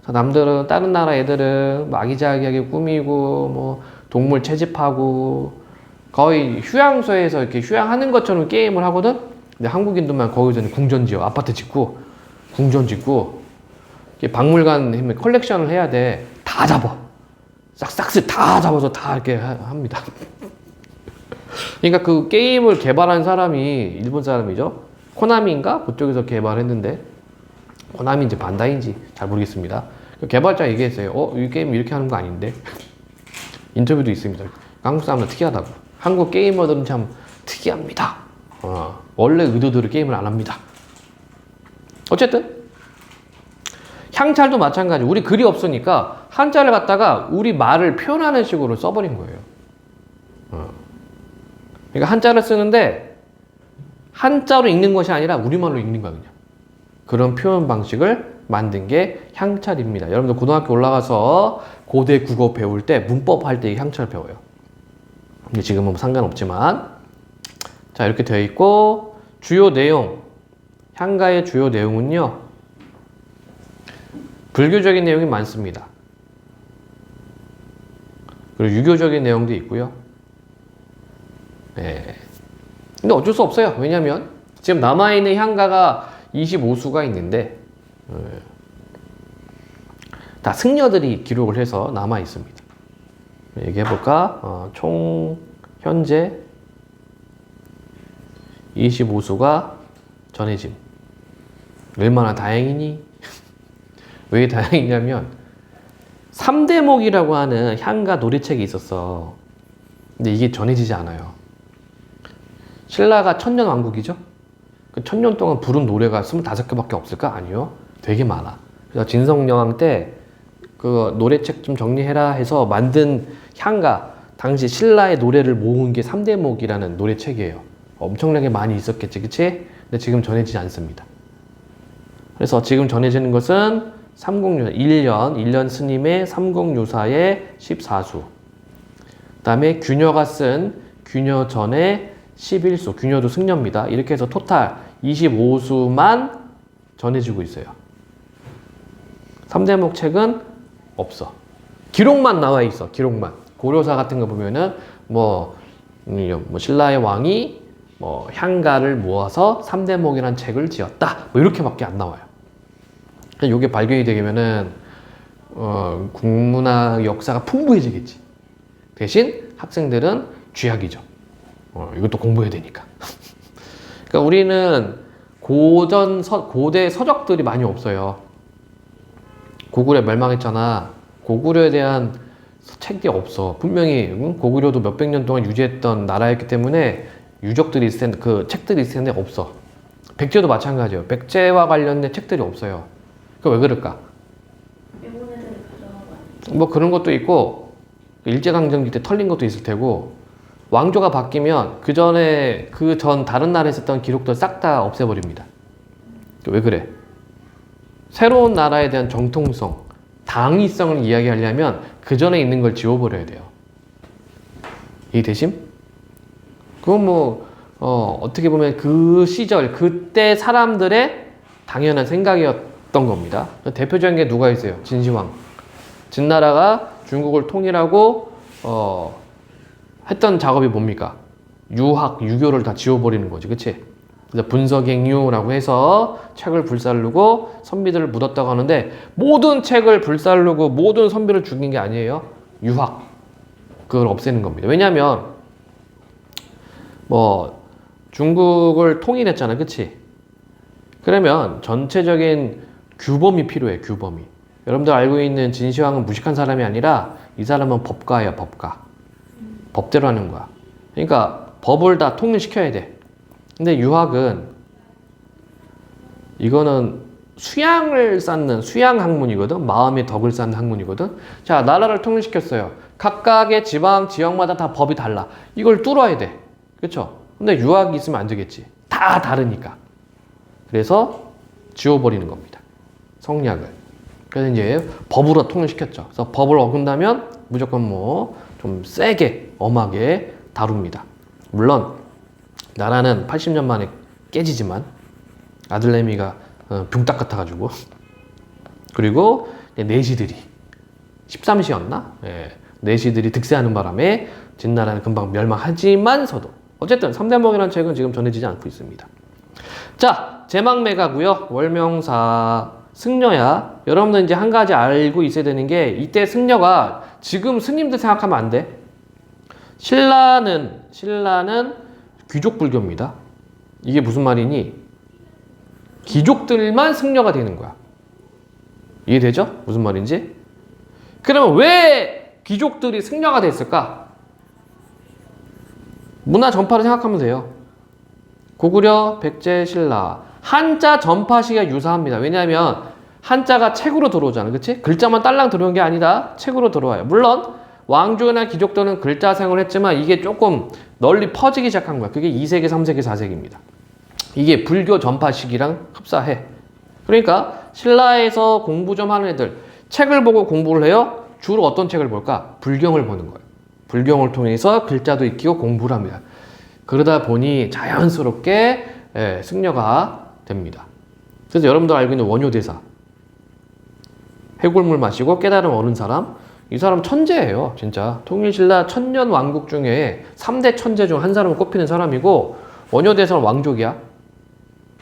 남들은 다른 나라 애들은 뭐 아기자기하게 꾸미고 뭐 동물 채집하고 거의 휴양소에서 이렇게 휴양하는 것처럼 게임을 하거든. 근데 한국인들만 거기서 궁전 지어 아파트 짓고 궁전 짓고 박물관 컬렉션을 해야 돼. 다 잡아. 싹싹 다 잡아서 다 이렇게 합니다. 그러니까 그 게임을 개발한 사람이 일본 사람이죠. 코나미인가? 그쪽에서 개발했는데 코나미인지 반다이인지 잘 모르겠습니다. 개발자 얘기했어요. 이 게임 이렇게 하는 거 아닌데? 인터뷰도 있습니다. 한국 사람들 특이하다고. 한국 게이머들은 참 특이합니다. 원래 의도대로 게임을 안 합니다. 어쨌든 향찰도 마찬가지. 우리 글이 없으니까 한자를 갖다가 우리 말을 표현하는 식으로 써버린 거예요. 그러니까 한자를 쓰는데 한자로 읽는 것이 아니라 우리말로 읽는 거야 그냥. 그런 표현 방식을 만든 게 향찰입니다. 여러분들 고등학교 올라가서 고대 국어 배울 때 문법 할 때 향찰 배워요. 근데 지금은 뭐 상관없지만 자 이렇게 되어 있고 주요 내용 향가의 주요 내용은요 불교적인 내용이 많습니다. 그리고 유교적인 내용도 있고요. 네. 근데 어쩔 수 없어요. 왜냐면 지금 남아있는 향가가 25수가 있는데 다 승려들이 기록을 해서 남아 있습니다. 얘기해볼까? 총 현재 25수가 전해짐. 얼마나 다행이니? 왜 다행이냐면 3대목이라고 하는 향가 노래책이 있었어. 근데 이게 전해지지 않아요. 신라가 천년왕국이죠? 그 천년 동안 부른 노래가 25개밖에 없을까? 아니요. 되게 많아. 그래서 진성여왕 때 그 노래책 좀 정리해라 해서 만든 향가, 당시 신라의 노래를 모은 게 3대목이라는 노래책이에요. 엄청나게 많이 있었겠지, 그치? 근데 지금 전해지지 않습니다. 그래서 지금 전해지는 것은 1년 스님의 삼공유사의 14수. 그 다음에 규녀가 쓴 규녀전의 11수. 규녀도 승려입니다. 이렇게 해서 토탈 25수만 전해지고 있어요. 3대목 책은 없어. 기록만 나와 있어. 기록만. 고려사 같은 거 보면은 뭐 신라의 왕이 뭐 향가를 모아서 3대목이라는 책을 지었다. 뭐 이렇게밖에 안 나와요. 이게 발견이 되면은 국문학 역사가 풍부해지겠지. 대신 학생들은 쥐약이죠. 이것도 공부해야 되니까. 그러니까 우리는 고대 서적들이 많이 없어요. 고구려 멸망했잖아. 고구려에 대한 책이 없어. 분명히 고구려도 몇백 년 동안 유지했던 나라였기 때문에 유적들이 있을 텐데, 그 책들이 있을 텐데 없어. 백제도 마찬가지예요. 백제와 관련된 책들이 없어요. 그 왜 그럴까? 일본 애들이 가져간 거 아니야? 뭐 그런 것도 있고 일제강점기 때 털린 것도 있을 테고 왕조가 바뀌면 그 전 다른 나라에 있었던 기록들 싹 다 없애버립니다. 왜 그래? 새로운 나라에 대한 정통성, 당위성을 이야기하려면 그 전에 있는 걸 지워버려야 돼요. 이해되심? 그건 뭐 어떻게 보면 그 시절 그때 사람들의 당연한 생각이었던 겁니다. 대표적인 게 누가 있어요? 진시황. 진나라가 중국을 통일하고 했던 작업이 뭡니까? 유교를 다 지워버리는 거지, 그치? 그래서 분석행유라고 해서 책을 불살르고 선비들을 묻었다고 하는데 모든 책을 불살르고 모든 선비를 죽인 게 아니에요. 유학. 그걸 없애는 겁니다. 왜냐하면 뭐 중국을 통일했잖아, 그치? 그러면 전체적인 규범이 필요해, 규범이. 여러분들 알고 있는 진시황은 무식한 사람이 아니라 이 사람은 법가예요, 법가. 법대로 하는 거야. 그러니까 법을 다 통일시켜야 돼. 근데 유학은 이거는 수양을 쌓는 수양 학문이거든. 마음의 덕을 쌓는 학문이거든. 자, 나라를 통일시켰어요. 각각의 지방, 지역마다 다 법이 달라. 이걸 뚫어야 돼. 그렇죠? 근데 유학이 있으면 안 되겠지. 다 다르니까. 그래서 지워버리는 겁니다. 성략을. 그래서 이제 법으로 통일시켰죠. 그래서 법을 어긴다면 무조건 뭐 좀 세게, 엄하게 다룹니다. 물론 나라는 80년 만에 깨지지만 아들내미가 붕딱 같아가지고 그리고 내시들이 13시였나? 예, 내시들이 득세하는 바람에 진나라는 금방 멸망하지만서도 어쨌든 3대목이라는 책은 지금 전해지지 않고 있습니다. 자, 제망매가고요. 월명사 승려야. 여러분들 이제 한 가지 알고 있어야 되는 게 이때 승려가 지금 스님들 생각하면 안 돼. 신라는 귀족 불교입니다. 이게 무슨 말이니? 귀족들만 승려가 되는 거야. 이해되죠? 무슨 말인지? 그러면 왜 귀족들이 승려가 됐을까? 문화 전파를 생각하면 돼요. 고구려, 백제, 신라. 한자 전파 시기가 유사합니다. 왜냐하면 한자가 책으로 들어오잖아. 그치? 글자만 딸랑 들어온 게 아니다. 책으로 들어와요. 물론 왕조나 귀족들은 글자 사용을 했지만 이게 조금 널리 퍼지기 시작한 거야. 그게 2세기, 3세기, 4세기입니다. 이게 불교 전파 시기랑 흡사해. 그러니까 신라에서 공부 좀 하는 애들 책을 보고 공부를 해요. 주로 어떤 책을 볼까? 불경을 보는 거예요. 불경을 통해서 글자도 익히고 공부를 합니다. 그러다 보니 자연스럽게 승려가 됩니다. 그래서 여러분들 알고 있는 원효대사, 해골물 마시고 깨달음 얻은 사람, 이 사람 천재예요. 진짜 통일신라 천년 왕국 중에 3대 천재 중 한 사람을 꼽히는 사람이고 원효대사는 왕족이야.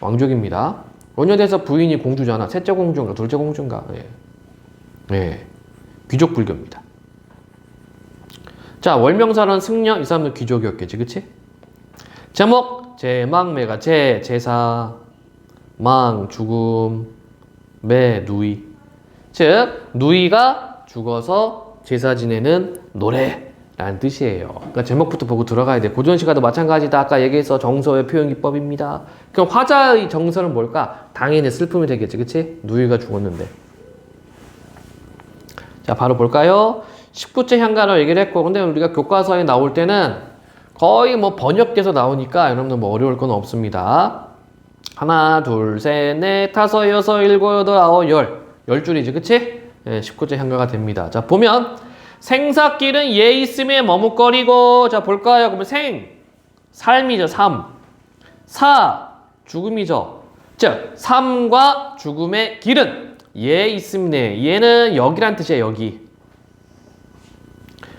왕족입니다. 원효대사 부인이 공주잖아. 셋째 공주인가 둘째 공주인가. 예. 귀족 불교입니다. 자, 월명사는 승려, 이 사람도 귀족이었겠지, 그치? 제목, 제망매가 제사, 망, 죽음, 매, 누이. 즉, 누이가 죽어서 제사 지내는 노래라는 뜻이에요. 그러니까 제목부터 보고 들어가야 돼. 고전시가도 마찬가지다. 아까 얘기해서 정서의 표현기법입니다. 그럼 화자의 정서는 뭘까? 당연히 슬픔이 되겠지, 그치? 누이가 죽었는데. 자, 바로 볼까요? 19제 향가로 얘기를 했고, 근데 우리가 교과서에 나올 때는 거의 뭐 번역돼서 나오니까 여러분들 뭐 어려울 건 없습니다. 하나, 둘, 셋, 넷, 다섯, 여섯, 일곱, 여덟, 아홉, 열. 10줄이지, 그치? 19제 향가가 됩니다. 자, 보면 생사길은 예 있음에 머뭇거리고, 자, 볼까요? 그러면 삶이죠, 삶. 죽음이죠. 즉, 삶과 죽음의 길은 예 있음네. 얘는 여기란 뜻이야, 여기.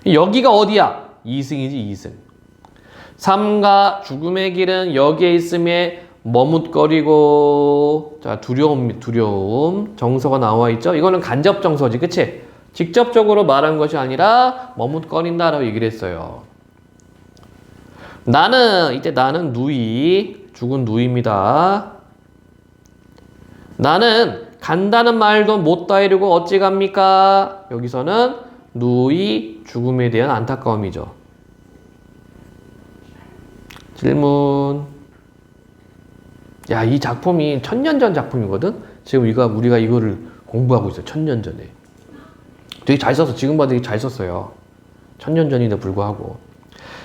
여기가 어디야? 이승이지, 이승. 삶과 죽음의 길은 여기에 있음에 머뭇거리고, 자, 두려움. 정서가 나와 있죠? 이거는 간접 정서지, 그치? 직접적으로 말한 것이 아니라 머뭇거린다라고 얘기를 했어요. 이때 나는 누이, 죽은 누이입니다. 나는 간다는 말도 못 따르고 어찌 갑니까? 여기서는 누이, 죽음에 대한 안타까움이죠. 질문. 야, 이 작품이 1000년 전 작품이거든? 지금 우리가 이거를 공부하고 있어요. 1000년 전에. 되게 잘 써서, 지금 봐도 되게 잘 썼어요. 1000년 전인데 불구하고.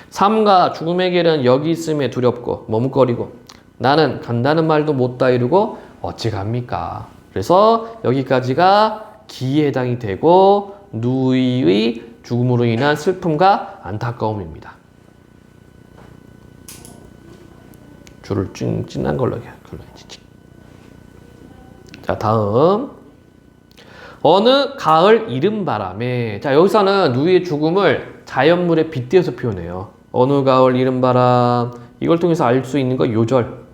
삶과 죽음의 길은 여기 있음에 두렵고, 머뭇거리고, 나는 간다는 말도 못 다 이루고, 어찌 갑니까? 그래서 여기까지가 기에 해당이 되고, 누이의 죽음으로 인한 슬픔과 안타까움입니다. 줄을 찐한 걸로 해야지. 자, 다음. 어느 가을 이른 바람에. 자, 여기서는 누이의 죽음을 자연물에 빗대어서 표현해요. 어느 가을 이른 바람. 이걸 통해서 알 수 있는 거 요절.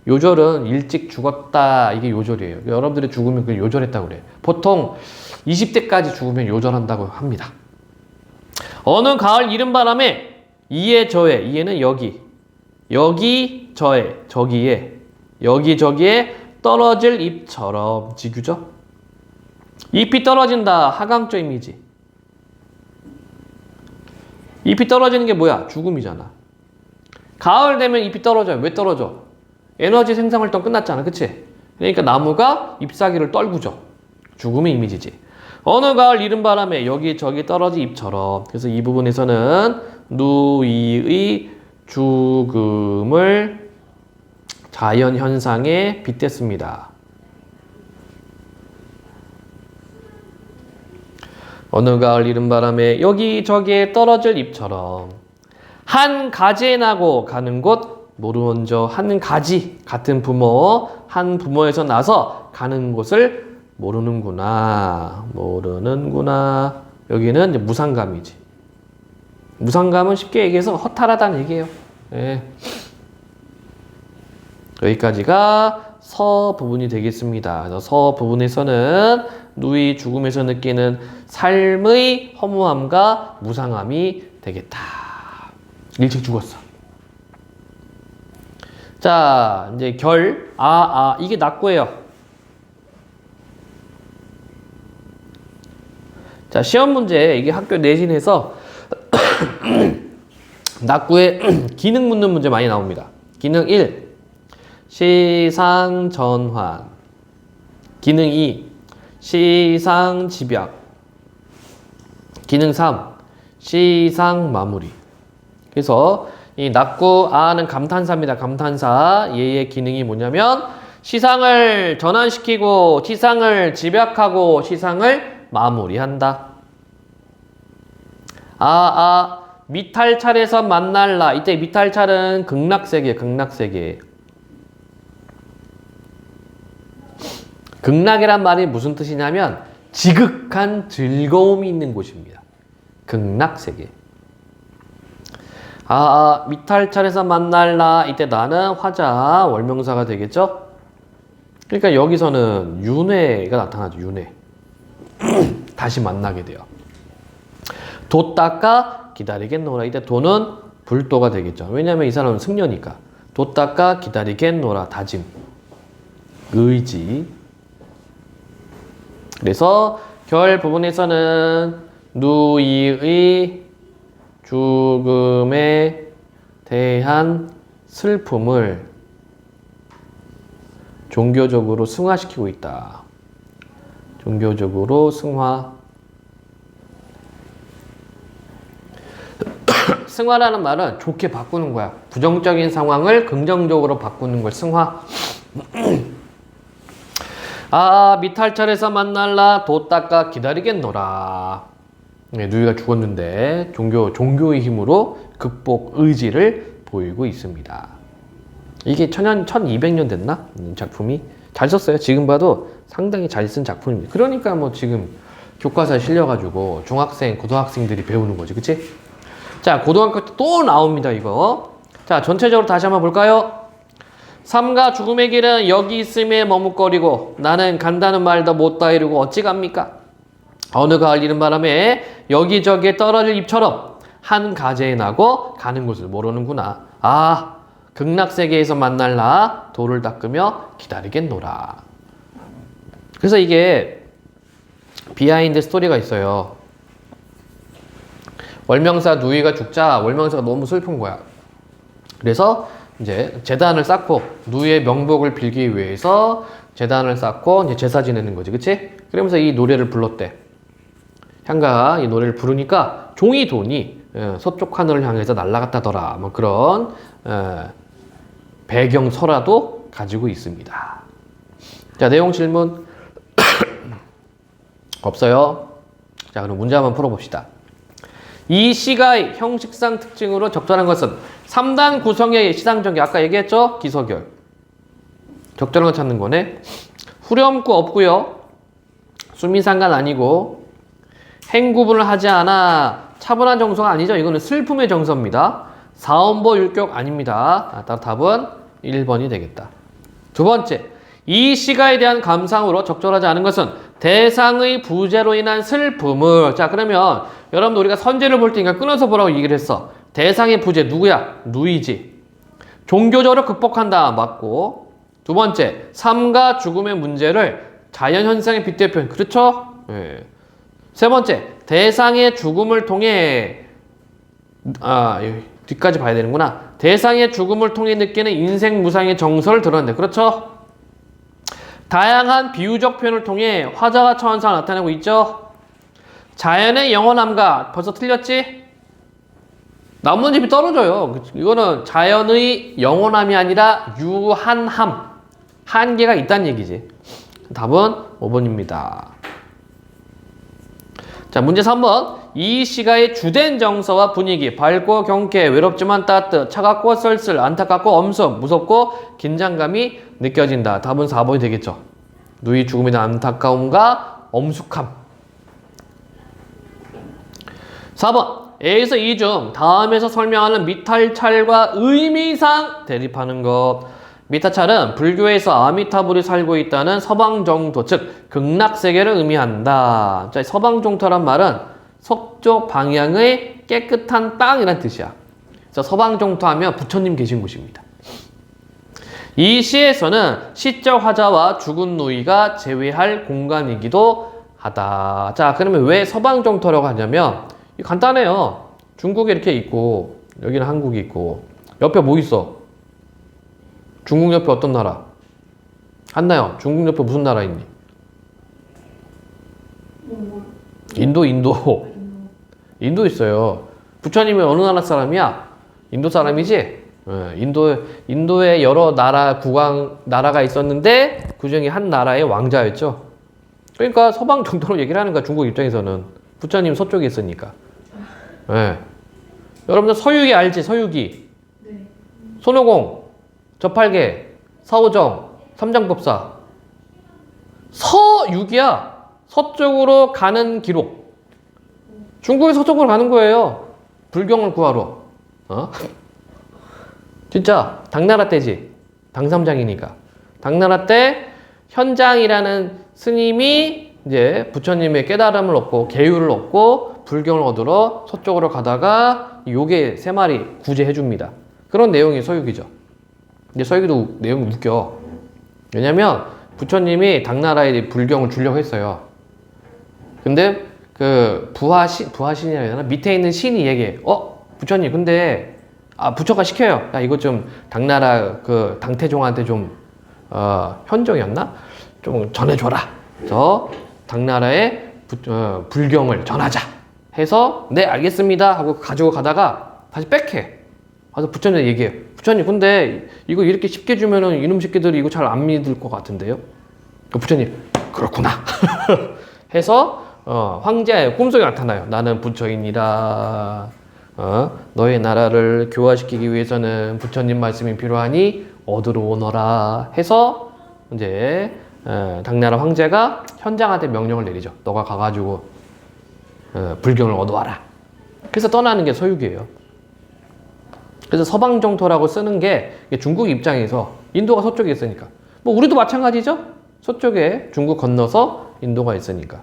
요절은 일찍 죽었다. 이게 요절이에요. 여러분들의 죽으면 그 요절했다고 그래요. 보통 20대까지 죽으면 요절한다고 합니다. 어느 가을 이른 바람에 이에 저에. 이에는 여기 저에, 저기에, 여기저기에 떨어질 잎처럼. 지규죠? 잎이 떨어진다. 하강조 이미지. 잎이 떨어지는 게 뭐야? 죽음이잖아. 가을 되면 잎이 떨어져요. 왜 떨어져? 에너지 생산활동 끝났잖아. 그치? 그러니까 나무가 잎사귀를 떨구죠. 죽음의 이미지지. 어느 가을 이른 바람에 여기저기 떨어진 잎처럼. 그래서 이 부분에서는 누이의 죽음을 자연 현상에 빗댔습니다. 어느 가을 이른 바람에 여기저기에 떨어질 잎처럼 한 가지에 나고 가는 곳 모르먼저 한 가지 같은 부모 한 부모에서 나서 가는 곳을 모르는구나. 여기는 이제 무상감이지. 무상감은 쉽게 얘기해서 허탈하다는 얘기예요. 예. 여기까지가 서 부분이 되겠습니다. 그래서 서 부분에서는 누이 죽음에서 느끼는 삶의 허무함과 무상함이 되겠다. 일찍 죽었어. 자, 이제 이게 낙구예요. 자, 시험 문제, 이게 학교 내신에서 낙구에 기능 묻는 문제 많이 나옵니다. 기능 1, 시상전환. 기능 2, 시상집약. 기능 3, 시상마무리. 그래서 이 낙구 아는 감탄사입니다. 감탄사. 얘의 기능이 뭐냐면 시상을 전환시키고 시상을 집약하고 시상을 마무리한다. 미탈찰에서 만날라. 이때 미탈찰은 극락세계, 극락세계. 극락이란 말이 무슨 뜻이냐면 지극한 즐거움이 있는 곳입니다. 극락세계. 미탈찰에서 만날라. 이때 나는 화자, 월명사가 되겠죠? 그러니까 여기서는 윤회가 나타나죠. 윤회. 다시 만나게 돼요. 도 닦아 기다리겠노라. 이때 도는 불도가 되겠죠. 왜냐하면 이 사람은 승려니까. 도 닦아 기다리겠노라. 다짐. 의지. 그래서 결 부분에서는 누이의 죽음에 대한 슬픔을 종교적으로 승화시키고 있다. 종교적으로 승화. 승화라는 말은 좋게 바꾸는 거야. 부정적인 상황을 긍정적으로 바꾸는 걸 승화. 미탈찰에서 만날라. 도 닦아 기다리겠노라. 네, 누이가 죽었는데 종교의 힘으로 극복 의지를 보이고 있습니다. 이게 1200년 됐나? 작품이 잘 썼어요. 지금 봐도 상당히 잘 쓴 작품입니다. 그러니까 뭐 지금 교과서에 실려가지고 중학생, 고등학생들이 배우는 거지, 그치? 자, 고등학교 때 또 나옵니다, 이거. 자, 전체적으로 다시 한번 볼까요? 삶과 죽음의 길은 여기 있음에 머뭇거리고 나는 간다는 말도 못다 이루고 어찌 갑니까? 어느 가을 이른 바람에 여기저기에 떨어질 잎처럼 한 가지에 나고 가는 곳을 모르는구나. 극락세계에서 만날라. 도를 닦으며 기다리겠노라. 그래서 이게 비하인드 스토리가 있어요. 월명사 누이가 죽자 월명사가 너무 슬픈 거야. 그래서 이제 재단을 쌓고 누이의 명복을 빌기 위해서 재단을 쌓고 이제 제사 지내는 거지, 그치? 그러면서 이 노래를 불렀대. 향가 이 노래를 부르니까 종이 돈이 서쪽 하늘을 향해서 날아갔다더라. 뭐 그런 배경 설화도 가지고 있습니다. 자, 내용 질문 없어요? 자, 그럼 문제 한번 풀어봅시다. 이 시가의 형식상 특징으로 적절한 것은 3단 구성의 시상전개. 아까 얘기했죠? 기서결. 적절한 거 찾는 거네. 후렴구 없고요. 수미상관 아니고 행구분을 하지 않아. 차분한 정서가 아니죠. 이거는 슬픔의 정서입니다. 사원보 율격 아닙니다. 따라 답은 1번이 되겠다. 두 번째, 이 시가에 대한 감상으로 적절하지 않은 것은 대상의 부재로 인한 슬픔을. 자, 그러면 여러분들 우리가 선제를 볼 테니까 끊어서 보라고 얘기를 했어. 대상의 부재 누구야? 누이지. 종교적으로 극복한다. 맞고. 두 번째, 삶과 죽음의 문제를 자연현상에 빗대 표현. 그렇죠? 예. 세 번째, 대상의 죽음을 통해 뒤까지 봐야 되는구나. 대상의 죽음을 통해 느끼는 인생 무상의 정서를 드러낸다. 그렇죠? 다양한 비유적 표현을 통해 화자가 처한 상을 나타내고 있죠. 자연의 영원함과 벌써 틀렸지? 나뭇잎이 떨어져요. 이거는 자연의 영원함이 아니라 유한함, 한계가 있다는 얘기지. 답은 5번입니다. 자, 문제 3번. 이 시가의 주된 정서와 분위기, 밝고 경쾌, 외롭지만 따뜻, 차갑고 쓸쓸, 안타깝고 엄숙, 무섭고 긴장감이 느껴진다. 답은 4번이 되겠죠. 누이 죽음에 대한 안타까움과 엄숙함. 4번. A에서 E 중 다음에서 설명하는 미탈찰과 의미상 대립하는 것. 미타찰은 불교에서 아미타불이 살고 있다는 서방정토, 즉 극락세계를 의미한다. 자, 서방정토란 말은 서쪽 방향의 깨끗한 땅이란 뜻이야. 그래서 서방정토 하면 부처님 계신 곳입니다. 이 시에서는 시적 화자와 죽은 누이가 재회할 공간이기도 하다. 자, 그러면 왜 서방정토라고 하냐면 간단해요. 중국에 이렇게 있고 여기는 한국이 있고 옆에 뭐 있어? 중국 옆에 어떤 나라? 한나요. 중국 옆에 무슨 나라 있니? 인도. 인도 있어요. 부처님이 어느 나라 사람이야? 인도 사람이지? 인도에 여러 나라가 있었는데 그 중에 한 나라의 왕자였죠. 그러니까 서방 정도로 얘기를 하는 거야. 중국 입장에서는. 부처님 서쪽에 있으니까. 네. 여러분들 서유기 알지? 서유기. 네. 손오공, 저팔계, 서우정, 삼장법사. 서유기야. 서쪽으로 가는 기록. 중국이 서쪽으로 가는 거예요. 불경을 구하러. 진짜 당나라 때지. 당삼장이니까. 당나라 때 현장이라는 스님이 이제 부처님의 깨달음을 얻고 계율을 얻고 불경을 얻으러 서쪽으로 가다가 요괴 3마리 구제해 줍니다. 그런 내용이 서유기죠. 근데 서유기도 내용이 웃겨. 왜냐면 부처님이 당나라에 불경을 주려고 했어요. 근데 그 부하신이라 해야 되나? 밑에 있는 신이 얘기해. 부처님 근데 부처가 시켜요. 야 이거 좀 당나라 그 당태종한테 좀 현종이었나? 좀 전해줘라. 그래서 당나라에 불경을 전하자 해서 네 알겠습니다 하고 가지고 가다가 다시 빽해. 가서 부처님한테 얘기해요. 부처님 근데 이거 이렇게 쉽게 주면은 이놈 새끼들이 이거 잘 안 믿을 것 같은데요. 부처님 그렇구나 해서 황제의 꿈속에 나타나요. 나는 부처이니라. 너의 나라를 교화시키기 위해서는 부처님 말씀이 필요하니 얻으러 오너라 해서 이제 당나라 황제가 현장한테 명령을 내리죠. 너가 가가지고 불경을 얻어와라. 그래서 떠나는 게 서유기예요. 그래서 서방정토라고 쓰는 게 중국 입장에서 인도가 서쪽에 있으니까 뭐 우리도 마찬가지죠. 서쪽에 중국 건너서 인도가 있으니까.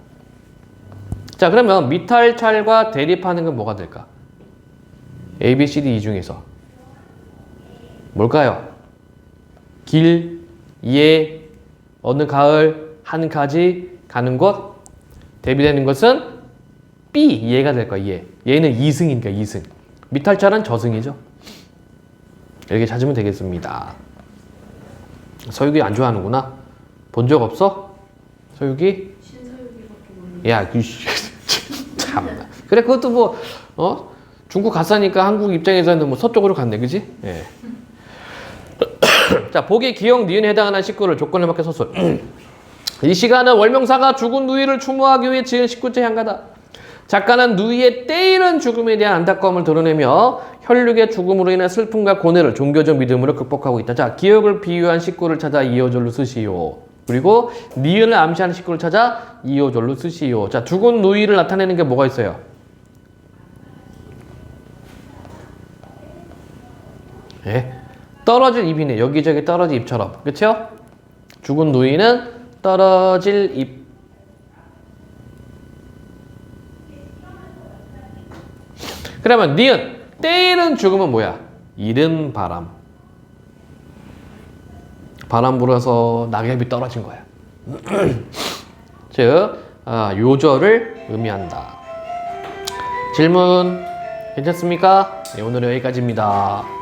자 그러면 미탈찰과 대립하는 건 뭐가 될까? A, B, C, D 이 중에서 뭘까요? 길, 예, 어느 가을, 한 가지, 가는 곳. 대비되는 것은 B, 예가 될 거야. 예. 얘는 2승이니까 2승. 미탈찰은 저승이죠. 이렇게 찾으면 되겠습니다. 서유기 안 좋아하는구나. 본 적 없어? 서유기? 신서유기밖에 몰라요. 야, 참나. 그래, 그것도 뭐, 중국 갔으니까 한국 입장에서는 뭐 서쪽으로 갔네, 그지? 예. 자, 보기, 기억, 니은에 해당하는 식구를 조건에 맞게 서술. 이 시가는 월명사가 죽은 누이를 추모하기 위해 지은 식구째 향가다. 작가는 누이의 때이른 죽음에 대한 안타까움을 드러내며 혈육의 죽음으로 인한 슬픔과 고뇌를 종교적 믿음으로 극복하고 있다. 자, 기억을 비유한 식구를 찾아 이어절로 쓰시오. 그리고 니은을 암시하는 식구를 찾아 이어절로 쓰시오. 자, 죽은 누이를 나타내는 게 뭐가 있어요? 예? 떨어질 잎이네. 여기저기 떨어질 잎처럼. 그쵸? 죽은 누이는 떨어질 잎. 그러면 니은 때이른 죽음은 뭐야? 이른 바람. 바람 불어서 낙엽이 떨어진 거야. 즉 요절을 의미한다. 질문 괜찮습니까? 네, 오늘은 여기까지입니다.